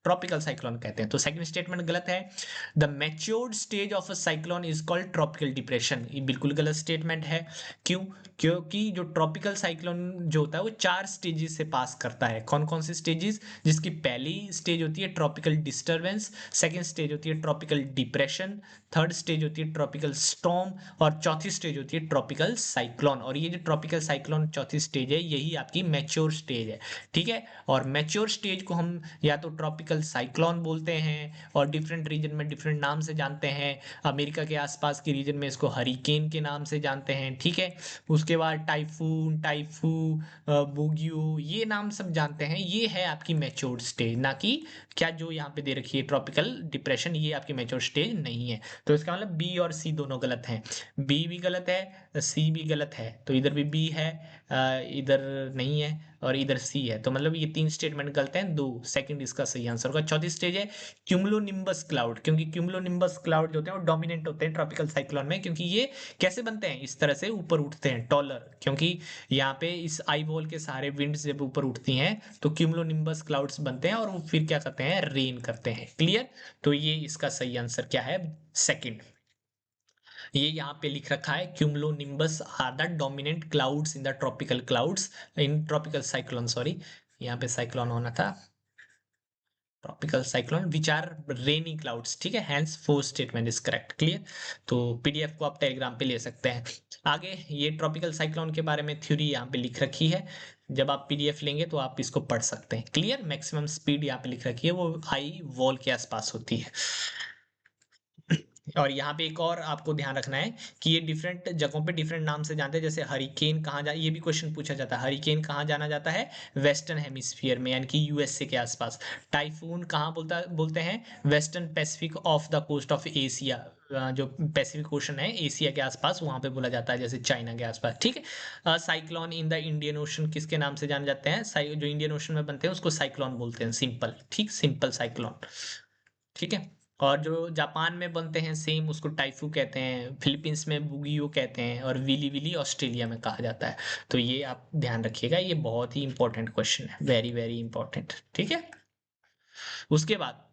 ट्रॉपिकल साइक्लोन कहते हैं। तो सेकंड स्टेटमेंट गलत है। The matured stage of a cyclone is called tropical depression, ये बिल्कुल गलत स्टेटमेंट है। क्यों, क्योंकि जो ट्रॉपिकल साइक्लोन जो होता है वो 4 स्टेजेस से पास करता है। कौन कौन से स्टेजेस, जिसकी पहली स्टेज होती है ट्रॉपिकल डिस्टर्बेंस, सेकंड स्टेज होती है ट्रॉपिकल डिप्रेशन, थर्ड स्टेज होती है ट्रॉपिकल स्टॉर्म, और चौथी स्टेज होती है ट्रॉपिकल साइक्लोन। और ये जो ट्रॉपिकल साइक्लोन चौथी स्टेज है यही आपकी मैच्योर स्टेज है। ठीक है, और मैच्योर स्टेज को हम या तो ट्रॉपिकल ट्रॉपिकल साइक्लोन बोलते हैं और डिफरेंट रीजन में डिफरेंट नाम से जानते हैं। अमेरिका के आसपास के रीजन में इसको हरिकेन के नाम से जानते हैं, ठीक है। उसके बाद टाइफून, बुगियो, ये नाम सब जानते हैं। ये है आपकी मैच्योर्ड स्टेज, ना कि क्या जो यहाँ पे दे रखी है ट्रॉपिकल डिप्रेशन, ये आपकी मैच्योर्ड स्टेज नहीं है। तो इसका मतलब बी और सी दोनों गलत हैं। बी भी गलत है, सी भी गलत है, तो इधर भी बी है, इधर नहीं है, और इधर सी है। तो मतलब ये तीन स्टेटमेंट गलत हैं, दो सेकंड इसका सही आंसर होगा। चौथी स्टेज है क्यूमुलोनिम्बस क्लाउड, क्योंकि क्यूमुलोनिम्बस क्लाउड जो होते हैं वो डोमिनेंट होते हैं ट्रॉपिकल साइक्लोन में, क्योंकि ये कैसे बनते हैं, इस तरह से ऊपर उठते हैं टॉलर, क्योंकि यहाँ पे इस आई वॉल के सारे विंड्स जब ऊपर उठती हैं तो क्यूमुलोनिम्बस क्लाउड्स बनते हैं और वो फिर क्या करते हैं, रेन करते हैं। क्लियर। तो ये इसका सही आंसर क्या है, सेकंड। ये यहाँ पे लिख रखा है cumulonimbus are the dominant clouds in the tropical clouds, in tropical cyclone, sorry यहाँ पे साइक्लोन होना था, tropical cyclone which are rainy clouds, ठीक है। Hence four statement is correct. Clear. तो पीडीएफ को आप टेलीग्राम पे ले सकते हैं। आगे ये ट्रॉपिकल साइक्लोन के बारे में थ्योरी यहाँ पे लिख रखी है, जब आप पीडीएफ लेंगे तो आप इसको पढ़ सकते हैं। क्लियर। मैक्सिमम स्पीड यहाँ पे लिख रखी है वो हाई वॉल के आसपास होती है। और यहाँ पे एक और आपको ध्यान रखना है कि ये डिफरेंट जगहों पे डिफरेंट नाम से जानते हैं। जैसे हरिकेन कहाँ जा, ये भी क्वेश्चन पूछा जाता है, हरिकेन कहाँ जाना जाता है, वेस्टर्न हेमिस्फीयर में, यानी कि यूएसए के आसपास। टाइफून कहाँ बोलते हैं, western Pacific off the coast of Asia, जो पैसिफिक ओशन है एशिया के आसपास वहां पे बोला जाता है, जैसे चाइना के आसपास, ठीक है। Cyclone in the Indian ocean किसके नाम से जाने जाते हैं, जो इंडियन ओशन में बनते हैं उसको साइक्लोन बोलते हैं, सिंपल, ठीक, सिंपल साइक्लोन, ठीक है। और जो जापान में बनते हैं सेम, उसको टाइफू कहते हैं, फिलीपींस में बुगियो कहते हैं, और विली विली ऑस्ट्रेलिया में कहा जाता है। तो ये आप ध्यान रखिएगा, ये बहुत ही इंपॉर्टेंट क्वेश्चन है, वेरी वेरी इंपॉर्टेंट, ठीक है। उसके बाद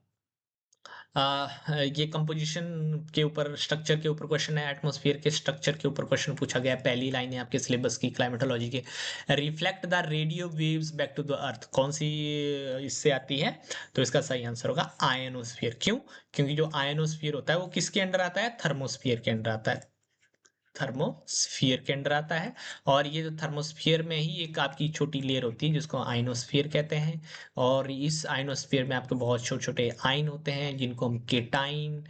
ये कंपोजिशन के ऊपर, स्ट्रक्चर के ऊपर क्वेश्चन है, एटमॉस्फेयर के स्ट्रक्चर के ऊपर क्वेश्चन पूछा गया है। पहली लाइन है आपके सिलेबस की क्लाइमेटोलॉजी के, reflect the radio waves back to the earth, कौन सी इससे आती है, तो इसका सही आंसर होगा आयनोस्फीयर। क्यों, क्योंकि जो आयनोस्फीयर होता है वो किसके अंडर आता है, थर्मोस्फीयर के अंडर आता है, थर्मोस्फीयर के अंडर आता है। और ये जो थर्मोस्फीयर में ही एक आपकी छोटी लेयर होती है जिसको आइनोस्फीयर कहते हैं, और इस आइनोस्फीयर में आपके बहुत छोटे छोटे आयन होते हैं जिनको हम केटाइन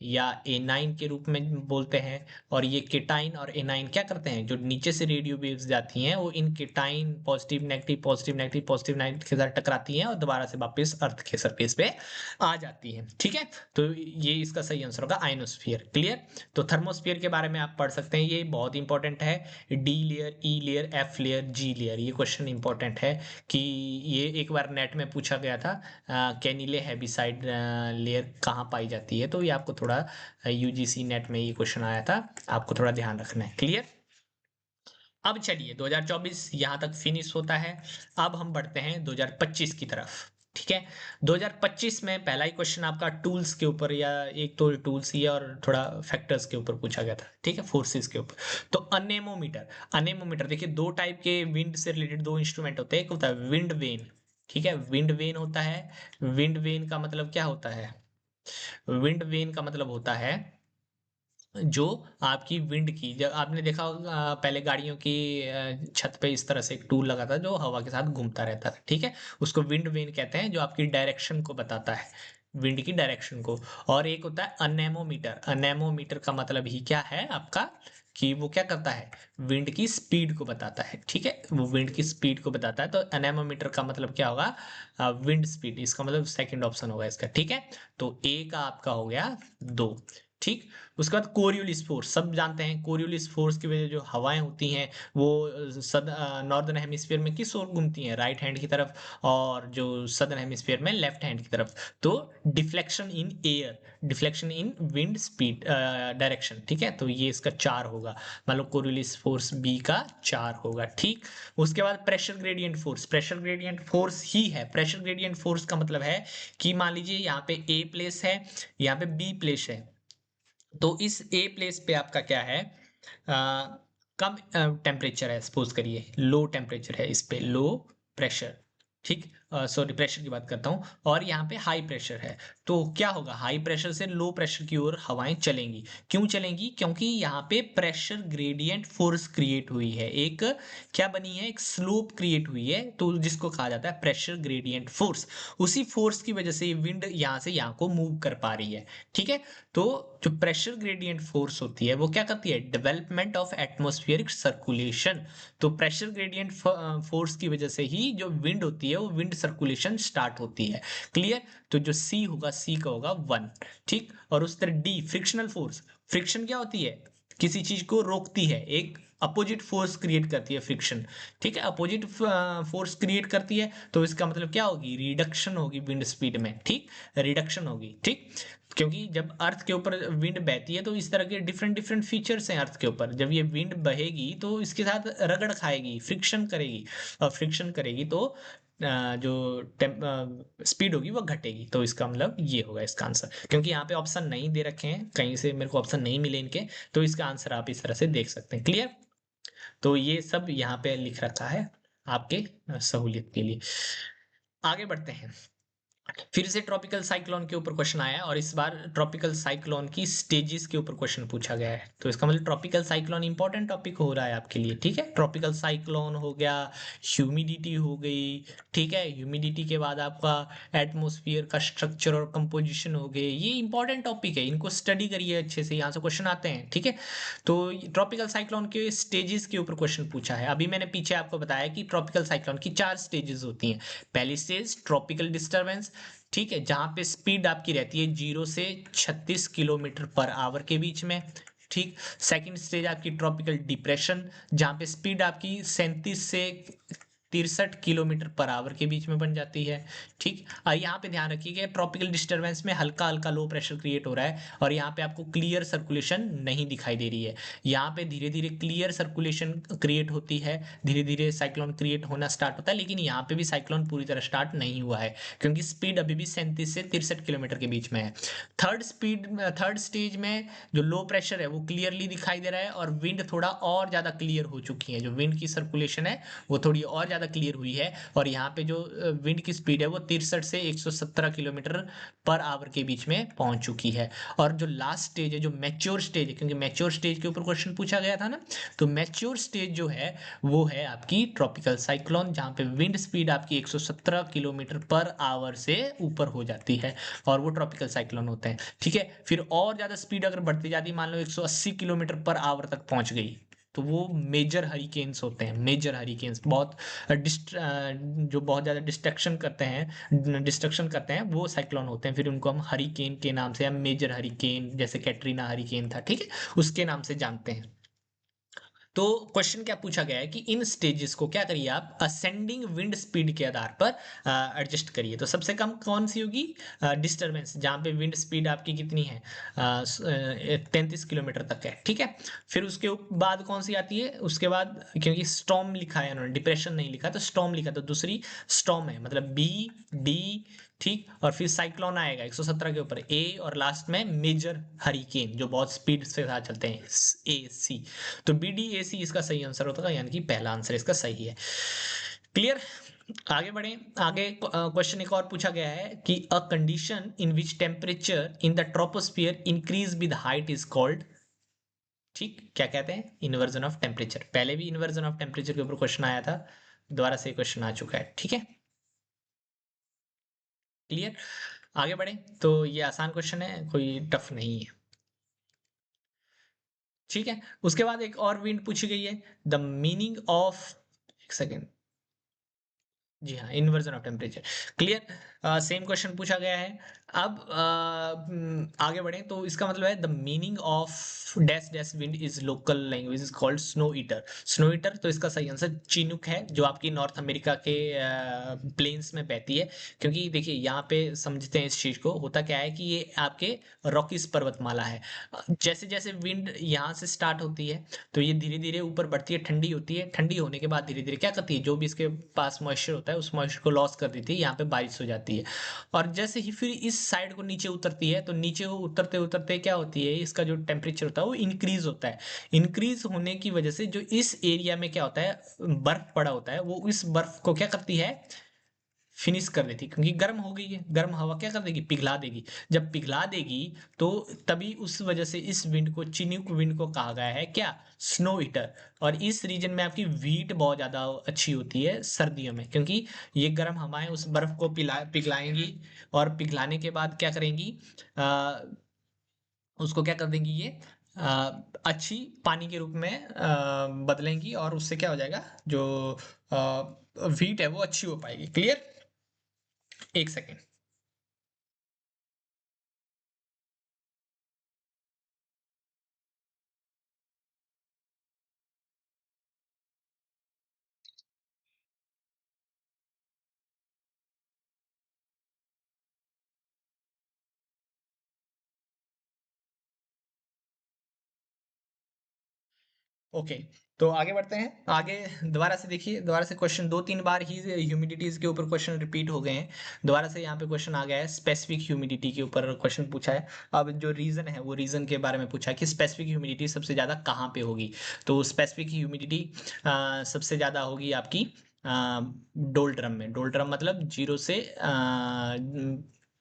या एनाइन के रूप में बोलते हैं। और ये केटाइन और एनाइन क्या करते हैं, जो नीचे से रेडियो वेव्स जाती हैं वो इन केटाइन positive negative positive negative positive negative के साथ टकराती हैं और दोबारा से वापस अर्थ के सरफेस पे आ जाती हैं, ठीक है। तो ये इसका सही आंसर होगा आइनोस्फीयर। क्लियर। तो थर्मोस्फीयर के बारे में आप पढ़ सकते हैं, ये बहुत इंपॉर्टेंट है, डी लेयर, ई लेयर, एफ लेयर, जी लेयर, ये क्वेश्चन इंपॉर्टेंट है कि ये एक बार नेट में पूछा गया था, कैनिले हैबिसाइड लेयर कहाँ पाई जाती है, तो ये आपको थोड़ा यूजीसी नेट में ये क्वेश्चन आया था, आपको थोड़ा ध्यान रखना है। क्लियर। अब चलिए 2024 यहाँ तक फिनिश होता है, अब हम बढ़ते हैं 2025 की तरफ, ठीक है। 2025 में पहला ही क्वेश्चन आपका टूल्स के ऊपर, या एक तो टूल्स ही है और थोड़ा फैक्टर्स के ऊपर पूछा गया था, ठीक है, फोर्सेस के ऊपर। तो अनेमोमीटर, अनेमोमीटर देखिए दो टाइप के विंड से रिलेटेड दो इंस्ट्रूमेंट होते हैं, एक होता है विंड वेन, ठीक है, विंड वेन होता है। विंड वेन का मतलब क्या होता है, विंड वेन का मतलब होता है जो आपकी विंड की, जब आपने देखा होगा पहले गाड़ियों की छत पे इस तरह से एक टूल लगा था जो हवा के साथ घूमता रहता था, ठीक है, उसको विंड वेन कहते हैं, जो आपकी डायरेक्शन को बताता है, विंड की डायरेक्शन को। और एक होता है अनेमोमीटर, अनेमोमीटर का मतलब ही क्या है आपका, कि वो क्या करता है, विंड की स्पीड को बताता है, ठीक है, वो विंड की स्पीड को बताता है। तो अनेमोमीटर का मतलब क्या होगा, विंड स्पीड, इसका मतलब सेकंड ऑप्शन होगा इसका, ठीक है। तो ए का आपका हो गया दो, ठीक। उसके बाद कोरियोलिस फोर्स, सब जानते हैं कोरियोलिस फोर्स की वजह जो हवाएं होती हैं वो नॉर्दर्न हेमिस्फीयर में किस ओर घूमती हैं, राइट हैंड की तरफ, और जो सदर्न हेमिस्फीयर में लेफ्ट हैंड की तरफ। तो deflection in air, deflection in wind speed direction, ठीक है। तो ये इसका चार होगा, मतलब कोरियोलिस फोर्स बी का चार होगा, ठीक। उसके बाद pressure gradient force, pressure gradient force ही है, प्रेशर ग्रेडियंट फोर्स का मतलब है कि मान लीजिए यहाँ पे ए प्लेस है, यहाँ पे बी प्लेस है, तो इस ए प्लेस पे आपका क्या है, कम टेम्परेचर है, सपोज करिए लो टेम्परेचर है, इस पे लो प्रेशर, ठीक। सॉरी प्रेशर की बात करता हूँ, और यहाँ पे हाई प्रेशर है, तो क्या होगा, हाई प्रेशर से लो प्रेशर की ओर हवाएं चलेंगी। क्यों चलेंगी? क्योंकि यहाँ पे प्रेशर ग्रेडियंट फोर्स क्रिएट हुई है, एक क्या बनी है, एक स्लोप क्रिएट हुई है, तो जिसको कहा जाता है प्रेशर ग्रेडियंट फोर्स। उसी फोर्स की वजह से ये विंड यहाँ से यहाँ को मूव कर पा रही है। ठीक है, तो जो प्रेशर ग्रेडियंट फोर्स होती है वो क्या करती है, डेवलपमेंट ऑफ एटमॉस्फेरिक सर्कुलेशन। तो प्रेशर ग्रेडियंट फोर्स की वजह से ही जो विंड होती है वो विंड सर्कुलेशन स्टार्ट होती है। क्लियर? तो जो सी होगा, सी का होगा 1। ठीक, और उस तरह डी फ्रिक्शनल फोर्स। फ्रिक्शन क्या होती है, किसी चीज को रोकती है, एक अपोजिट फोर्स क्रिएट करती है फ्रिक्शन। ठीक है, अपोजिट फोर्स क्रिएट करती है, तो इसका मतलब क्या होगी, रिडक्शन होगी विंड स्पीड में। ठीक, रिडक्शन होगी। ठीक, क्योंकि जब अर्थ के ऊपर विंड बहती है तो इस तरह के डिफरेंट डिफरेंट फीचर्स हैं अर्थ के ऊपर। जब ये विंड बहेगी तो इसके साथ रगड़ खाएगी, फ्रिक्शन करेगी, और फ्रिक्शन करेगी तो जो स्पीड होगी वो घटेगी। तो इसका मतलब ये होगा इसका आंसर, क्योंकि यहाँ पे ऑप्शन नहीं दे रखे हैं, कहीं से मेरे को ऑप्शन नहीं मिले इनके, तो इसका आंसर आप इस तरह से देख सकते हैं। क्लियर? तो ये सब यहाँ पे लिख रखा है आपके सहूलियत के लिए। आगे बढ़ते हैं। फिर से ट्रॉपिकल साइक्लोन के ऊपर क्वेश्चन आया है, और इस बार ट्रॉपिकल साइक्लोन की स्टेजेस के ऊपर क्वेश्चन पूछा गया है। तो इसका मतलब ट्रॉपिकल साइक्लोन इंपॉर्टेंट टॉपिक हो रहा है आपके लिए। ठीक है, ट्रॉपिकल साइक्लोन हो गया, ह्यूमिडिटी हो गई। ठीक है, ह्यूमिडिटी के बाद आपका एटमोस्फियर का स्ट्रक्चर और कंपोजिशन हो गए, ये इंपॉर्टेंट टॉपिक है, इनको स्टडी करिए अच्छे से, यहाँ से क्वेश्चन आते हैं। ठीक है, तो ट्रॉपिकल साइक्लोन के स्टेजेस के ऊपर क्वेश्चन पूछा है। अभी मैंने पीछे आपको बताया कि ट्रॉपिकल साइक्लोन की 4 स्टेजेस होती हैं। पहली स्टेज ट्रॉपिकल डिस्टर्बेंस, ठीक है, जहां पे स्पीड आपकी रहती है 0 से 36 किलोमीटर पर आवर के बीच में। ठीक, सेकंड स्टेज आपकी ट्रॉपिकल डिप्रेशन, जहां पे स्पीड आपकी 37 से 63 किलोमीटर पर आवर के बीच में बन जाती है। ठीक, यहाँ पे ध्यान रखिएगा, ट्रॉपिकल डिस्टर्बेंस में हल्का हल्का लो प्रेशर क्रिएट हो रहा है, और यहाँ पे आपको क्लियर सर्कुलेशन नहीं दिखाई दे रही है। यहाँ पे धीरे धीरे क्लियर सर्कुलेशन क्रिएट होती है, धीरे धीरे साइक्लोन क्रिएट होना स्टार्ट होता है, लेकिन यहाँ पे भी साइक्लोन पूरी तरह स्टार्ट नहीं हुआ है, क्योंकि स्पीड अभी भी 37 से 63 किलोमीटर के बीच में है। थर्ड स्टेज में जो लो प्रेशर है वो क्लियरली दिखाई दे रहा है, और विंड थोड़ा और ज्यादा क्लियर हो चुकी है, जो विंड की सर्कुलेशन है वो थोड़ी और ज्यादा क्लियर हुई है, और यहाँ पे जो विंड की स्पीड है वो 63 से 117 किलोमीटर पर आवर के बीच में पहुंच चुकी है। और जो लास्ट स्टेज है, जो मैच्योर स्टेज है, क्योंकि मैच्योर स्टेज के ऊपर क्वेश्चन पूछा गया था ना, तो मैच्योर स्टेज जो है वो है आपकी ट्रॉपिकल साइक्लोन, जहां पे विंड स्पीड आपकी 117 किलोमीटर पर आवर से ऊपर हो जाती है, और वो ट्रॉपिकल साइक्लोन होते हैं। ठीक है, फिर और ज्यादा स्पीड अगर बढ़ती जाती है, मान लो 180 किलोमीटर पर आवर तक पहुंच गई, तो वो मेजर हरिकेन्स होते हैं। मेजर हरिकेन्स बहुत जो बहुत ज़्यादा डिस्ट्रक्शन करते हैं वो साइक्लोन होते हैं, फिर उनको हम हरिकेन के नाम से या मेजर हरिकेन, जैसे कैटरीना हरिकेन था, ठीक है, उसके नाम से जानते हैं। तो क्वेश्चन क्या पूछा गया है कि इन स्टेजेस को क्या करिए आप, असेंडिंग विंड स्पीड के आधार पर एडजस्ट करिए। तो सबसे कम कौन सी होगी, डिस्टर्बेंस, जहाँ पे विंड स्पीड आपकी कितनी है, 33 किलोमीटर तक है। ठीक है, फिर उसके बाद कौन सी आती है, उसके बाद क्योंकि स्टॉर्म लिखा है उन्होंने, डिप्रेशन नहीं लिखा, तो स्टॉर्म लिखा, तो दूसरी स्टॉर्म है, मतलब बी डी। ठीक, और फिर साइक्लोन आएगा 117 के ऊपर ए, और लास्ट में मेजर हरिकेन जो बहुत स्पीड से साथ चलते हैं, ए सी। तो बी डी ए सी इसका सही आंसर होता है, यानी कि पहला आंसर इसका सही है। क्लियर? आगे बढ़े। आगे क्वेश्चन एक और पूछा गया है कि a condition in which temperature in the troposphere increase with height is called. ठीक, क्या कहते हैं, इन्वर्जन ऑफ टेम्परेचर। पहले भी इन्वर्जन ऑफ टेम्परेचर के ऊपर क्वेश्चन आया था, दोबारा से क्वेश्चन आ चुका है। ठीक है, क्लियर? आगे बढ़े, तो ये आसान क्वेश्चन है, कोई टफ नहीं है। ठीक है, उसके बाद एक और विंड पूछी गई है, द मीनिंग ऑफ, एक सेकेंड, जी हाँ, inversion of temperature. Clear, same question पूछा गया है। अब आगे बढ़े, तो इसका मतलब है the meaning of dash dash wind is local language is called snow eater. Snow eater, तो इसका सही आंसर चिनूक है, जो आपकी नॉर्थ अमेरिका के प्लेन्स में बहती है। क्योंकि देखिए यहाँ पे समझते हैं इस चीज को, होता क्या है कि ये आपके रॉकीज पर्वतमाला है। जैसे जैसे विंड यहाँ से स्टार्ट होती है, तो ये धीरे धीरे ऊपर बढ़ती है, ठंडी होती है, ठंडी होने के बाद धीरे धीरे क्या करती है, जो भी इसके पास मॉइस्चर होता है उस मॉइस्चर को लॉस कर देती है, यहाँ पे बारिश हो जाती है। और जैसे ही फिर इस साइड को नीचे उतरती है, तो नीचे वो उतरते उतरते क्या होती है, इसका जो टेम्परेचर होता है वो इंक्रीज होता है। इंक्रीज होने की वजह से जो इस एरिया में क्या होता है, बर्फ पड़ा होता है, वो इस बर्फ को क्या करती है, फिनिश कर देती, क्योंकि गर्म हो गई है, गर्म हवा क्या कर देगी, पिघला देगी। जब पिघला देगी तो तभी उस वजह से इस विंड को, चिन्यूक विंड को कहा गया है क्या, स्नो हीटर। और इस रीजन में आपकी वीट बहुत ज्यादा अच्छी होती है सर्दियों में, क्योंकि ये गर्म हवाएं उस बर्फ को पिघलाएंगी, और पिघलाने के बाद क्या करेंगी, आ, उसको क्या कर देंगी ये, अच्छी पानी के रूप में बदलेंगी, और उससे क्या हो जाएगा, जो वीट है वो अच्छी हो पाएगी। क्लियर? एक सेकेंड। ओके, तो आगे बढ़ते हैं। आगे दोबारा से देखिए, दोबारा से क्वेश्चन, दो तीन बार ही ह्यूमिडिटीज के ऊपर क्वेश्चन रिपीट हो गए हैं। दोबारा से यहाँ पे क्वेश्चन आ गया है, स्पेसिफिक ह्यूमिडिटी के ऊपर क्वेश्चन पूछा है। अब जो रीजन है वो रीजन के बारे में पूछा है कि स्पेसिफिक ह्यूमिडिटी सबसे ज्यादा कहाँ पे होगी। तो स्पेसिफिक ह्यूमिडिटी सबसे ज्यादा होगी आपकी डोल्ड्रम में। डोल्ड्रम मतलब 0 से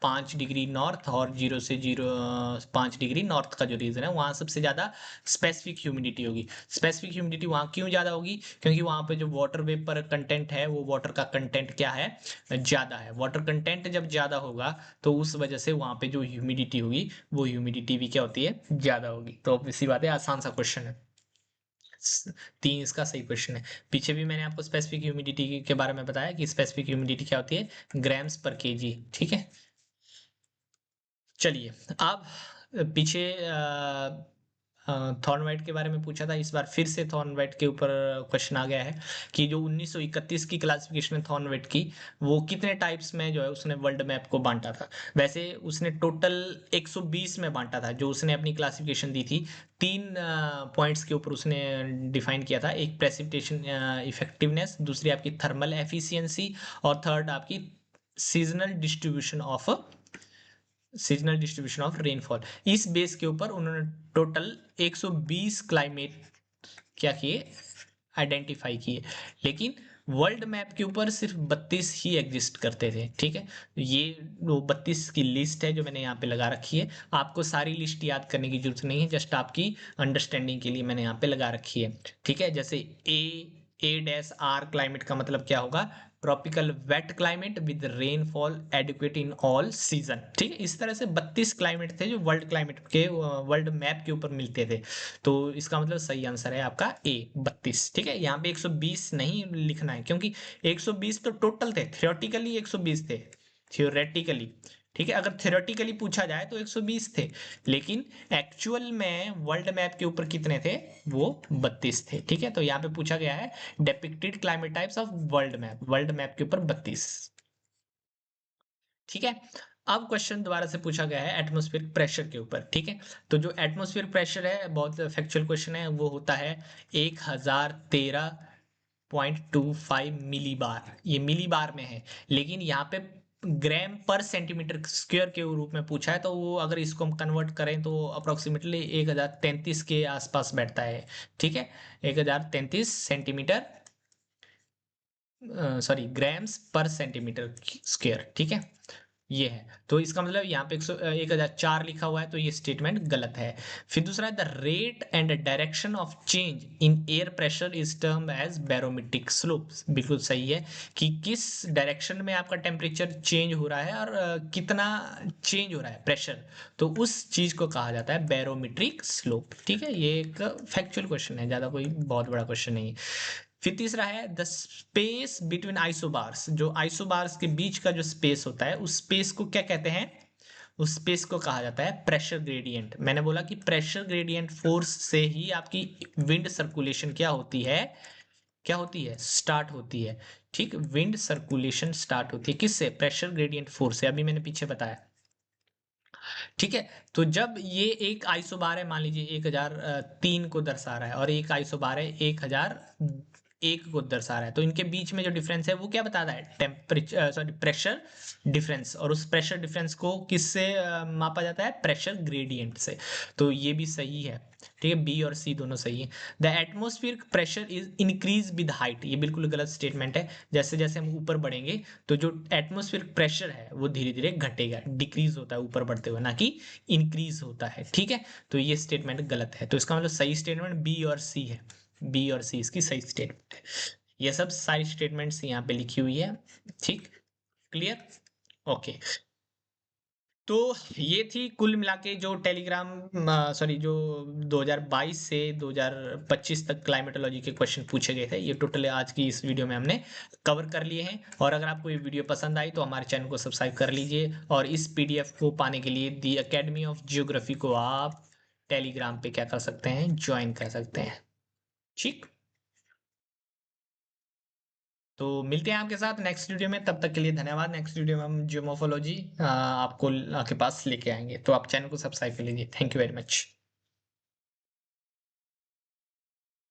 5 डिग्री नॉर्थ, और 0 से 5 डिग्री नॉर्थ का जो रीजन है, वहाँ सबसे ज्यादा स्पेसिफिक ह्यूमिडिटी होगी। स्पेसिफिक ह्यूमिडिटी वहाँ क्यों ज्यादा होगी, क्योंकि वहाँ पे जो वाटर वेपर कंटेंट है, वो वाटर का कंटेंट क्या है, ज्यादा है। वाटर कंटेंट जब ज्यादा होगा तो उस वजह से वहाँ पे जो ह्यूमिडिटी होगी, वो ह्यूमिडिटी भी क्या होती है, ज्यादा होगी। तो इसी बात है, आसान सा क्वेश्चन है। तीन इसका सही क्वेश्चन है। पीछे भी मैंने आपको स्पेसिफिक ह्यूमिडिटी के बारे में बताया कि स्पेसिफिक ह्यूमिडिटी क्या होती है, ग्राम्स पर केजी। ठीक है, चलिए। अब पीछे थॉर्नवाइट के बारे में पूछा था, इस बार फिर से थॉर्नवाइट के ऊपर क्वेश्चन आ गया है कि जो 1931 की क्लासिफिकेशन है थॉर्नवाइट की, वो कितने टाइप्स में जो है उसने वर्ल्ड मैप को बांटा था। वैसे उसने टोटल 120 में बांटा था, जो उसने अपनी क्लासिफिकेशन दी थी। तीन पॉइंट्स के ऊपर उसने डिफाइन किया था, एक प्रेसिपिटेशन इफेक्टिवनेस, दूसरी आपकी थर्मल एफिशिएंसी, और थर्ड आपकी सीजनल डिस्ट्रीब्यूशन ऑफ रेनफॉल। इस बेस के ऊपर उन्होंने टोटल 120 क्लाइमेट क्या किए, आइडेंटिफाई किए। लेकिन वर्ल्ड मैप के ऊपर सिर्फ 32 ही एग्जिस्ट करते थे। ठीक है, ये वो 32 की लिस्ट है जो मैंने यहाँ पे लगा रखी है। आपको सारी लिस्ट याद करने की जरूरत नहीं है, जस्ट आपकी अंडरस्टैंडिंग के लिए मैंने यहाँ पे लगा रखी है। ठीक है, जैसे A-R क्लाइमेट का मतलब क्या होगा, tropical wet climate with rainfall adequate in all season. ठीक है, इस तरह से 32 क्लाइमेट थे जो वर्ल्ड क्लाइमेट के वर्ल्ड मैप के ऊपर मिलते थे। तो इसका मतलब सही आंसर है आपका ए, 32। ठीक है, यहाँ पे 120 नहीं लिखना है, क्योंकि 120 तो टोटल थे, थियोरेटिकली 120 थे, थियोरेटिकली। ठीक है, अगर थियोरेटिकली पूछा जाए तो 120 थे, लेकिन एक्चुअल में वर्ल्ड मैप के ऊपर कितने थे, वो 32 थे। ठीक है, तो यहाँ पे पूछा गया है depicted climate types of world map के ऊपर 32। ठीक है, अब क्वेश्चन दोबारा से पूछा गया है एटमॉस्फेरिक प्रेशर के ऊपर। ठीक है, तो जो एटमॉस्फेरिक प्रेशर है, बहुत फैक्चुअल क्वेश्चन है, वो होता है 1013.25 मिली बार। ये मिली बार में है, लेकिन यहाँ पे ग्राम पर सेंटीमीटर स्क्वायर के रूप में पूछा है, तो वो अगर इसको हम कन्वर्ट करें तो अप्रोक्सीमेटली 1033 के आसपास बैठता है। ठीक है, 1033 सेंटीमीटर, सॉरी, ग्राम्स पर सेंटीमीटर स्क्वायर। ठीक है, ये है। तो इसका मतलब यहाँ पे 1004 लिखा हुआ है, तो ये स्टेटमेंट गलत है। फिर दूसरा है, the rate and direction of change in air pressure is term as barometric slope. बिल्कुल सही है कि किस डायरेक्शन में आपका टेम्परेचर चेंज हो रहा है, और कितना चेंज हो रहा है प्रेशर, तो उस चीज को कहा जाता है बैरोमीट्रिक स्लोप। ठीक है, ये एक फैक्चुअल क्वेश्चन है, ज्यादा कोई बहुत बड़ा क्वेश्चन नहीं है। फिर तीसरा है, द स्पेस बिटवीन आइसोबार्स। जो आइसोबार्स के बीच का जो स्पेस होता है, उस स्पेस को क्या कहते हैं, उस स्पेस को कहा जाता है प्रेशर ग्रेडियंट। मैंने बोला कि प्रेशर ग्रेडियंट फोर्स से ही आपकी विंड सर्कुलेशन क्या होती है, क्या होती है, स्टार्ट होती है। ठीक, विंड सर्कुलेशन स्टार्ट होती है किससे, प्रेशर ग्रेडियंट फोर्स से, अभी मैंने पीछे बताया। ठीक है, तो जब ये एक आइसोबार है, मान लीजिए 1003 को दर्शा रहा है, और एक आइसोबार है 1001 एक को दर्शा रहा है, तो इनके बीच में जो डिफरेंस है वो क्या बताता है, टेम्परेचर सॉरी प्रेशर डिफरेंस, और उस प्रेशर डिफरेंस को किससे मापा जाता है, प्रेशर ग्रेडियंट से। तो ये भी सही है, ठीक है, बी और सी दोनों सही है। The atmosphere pressure is increase with height, ये बिल्कुल गलत स्टेटमेंट है। जैसे जैसे हम ऊपर बढ़ेंगे तो जो एटमोस्फियर प्रेशर है वो धीरे धीरे घटेगा, डिक्रीज होता है ऊपर बढ़ते हुए, ना कि इंक्रीज होता है, ठीक है। तो ये स्टेटमेंट गलत है, तो इसका मतलब सही स्टेटमेंट बी और सी है, बी और सी इसकी सही स्टेटमेंट है। ये सब सारी स्टेटमेंट्स यहाँ पे लिखी हुई है, ठीक, क्लियर, ओके। तो ये थी कुल मिला के जो टेलीग्राम सॉरी जो 2022 से 2025 तक क्लाइमेटोलॉजी के क्वेश्चन पूछे गए थे, ये टोटल आज की इस वीडियो में हमने कवर कर लिए हैं। और अगर आपको ये वीडियो पसंद आई तो हमारे चैनल को सब्सक्राइब कर लीजिए, और इस पीडीएफ को पाने के लिए दी एकेडमी ऑफ जियोग्राफी को आप टेलीग्राम पे क्या कर सकते हैं, ज्वाइन कर सकते हैं, ठीक। तो मिलते हैं आपके साथ नेक्स्ट वीडियो में, तब तक के लिए धन्यवाद। नेक्स्ट वीडियो में हम जियोमॉर्फोलॉजी आपको आपके पास लेके आएंगे, तो आप चैनल को सब्सक्राइब कर लीजिए। Thank you very much.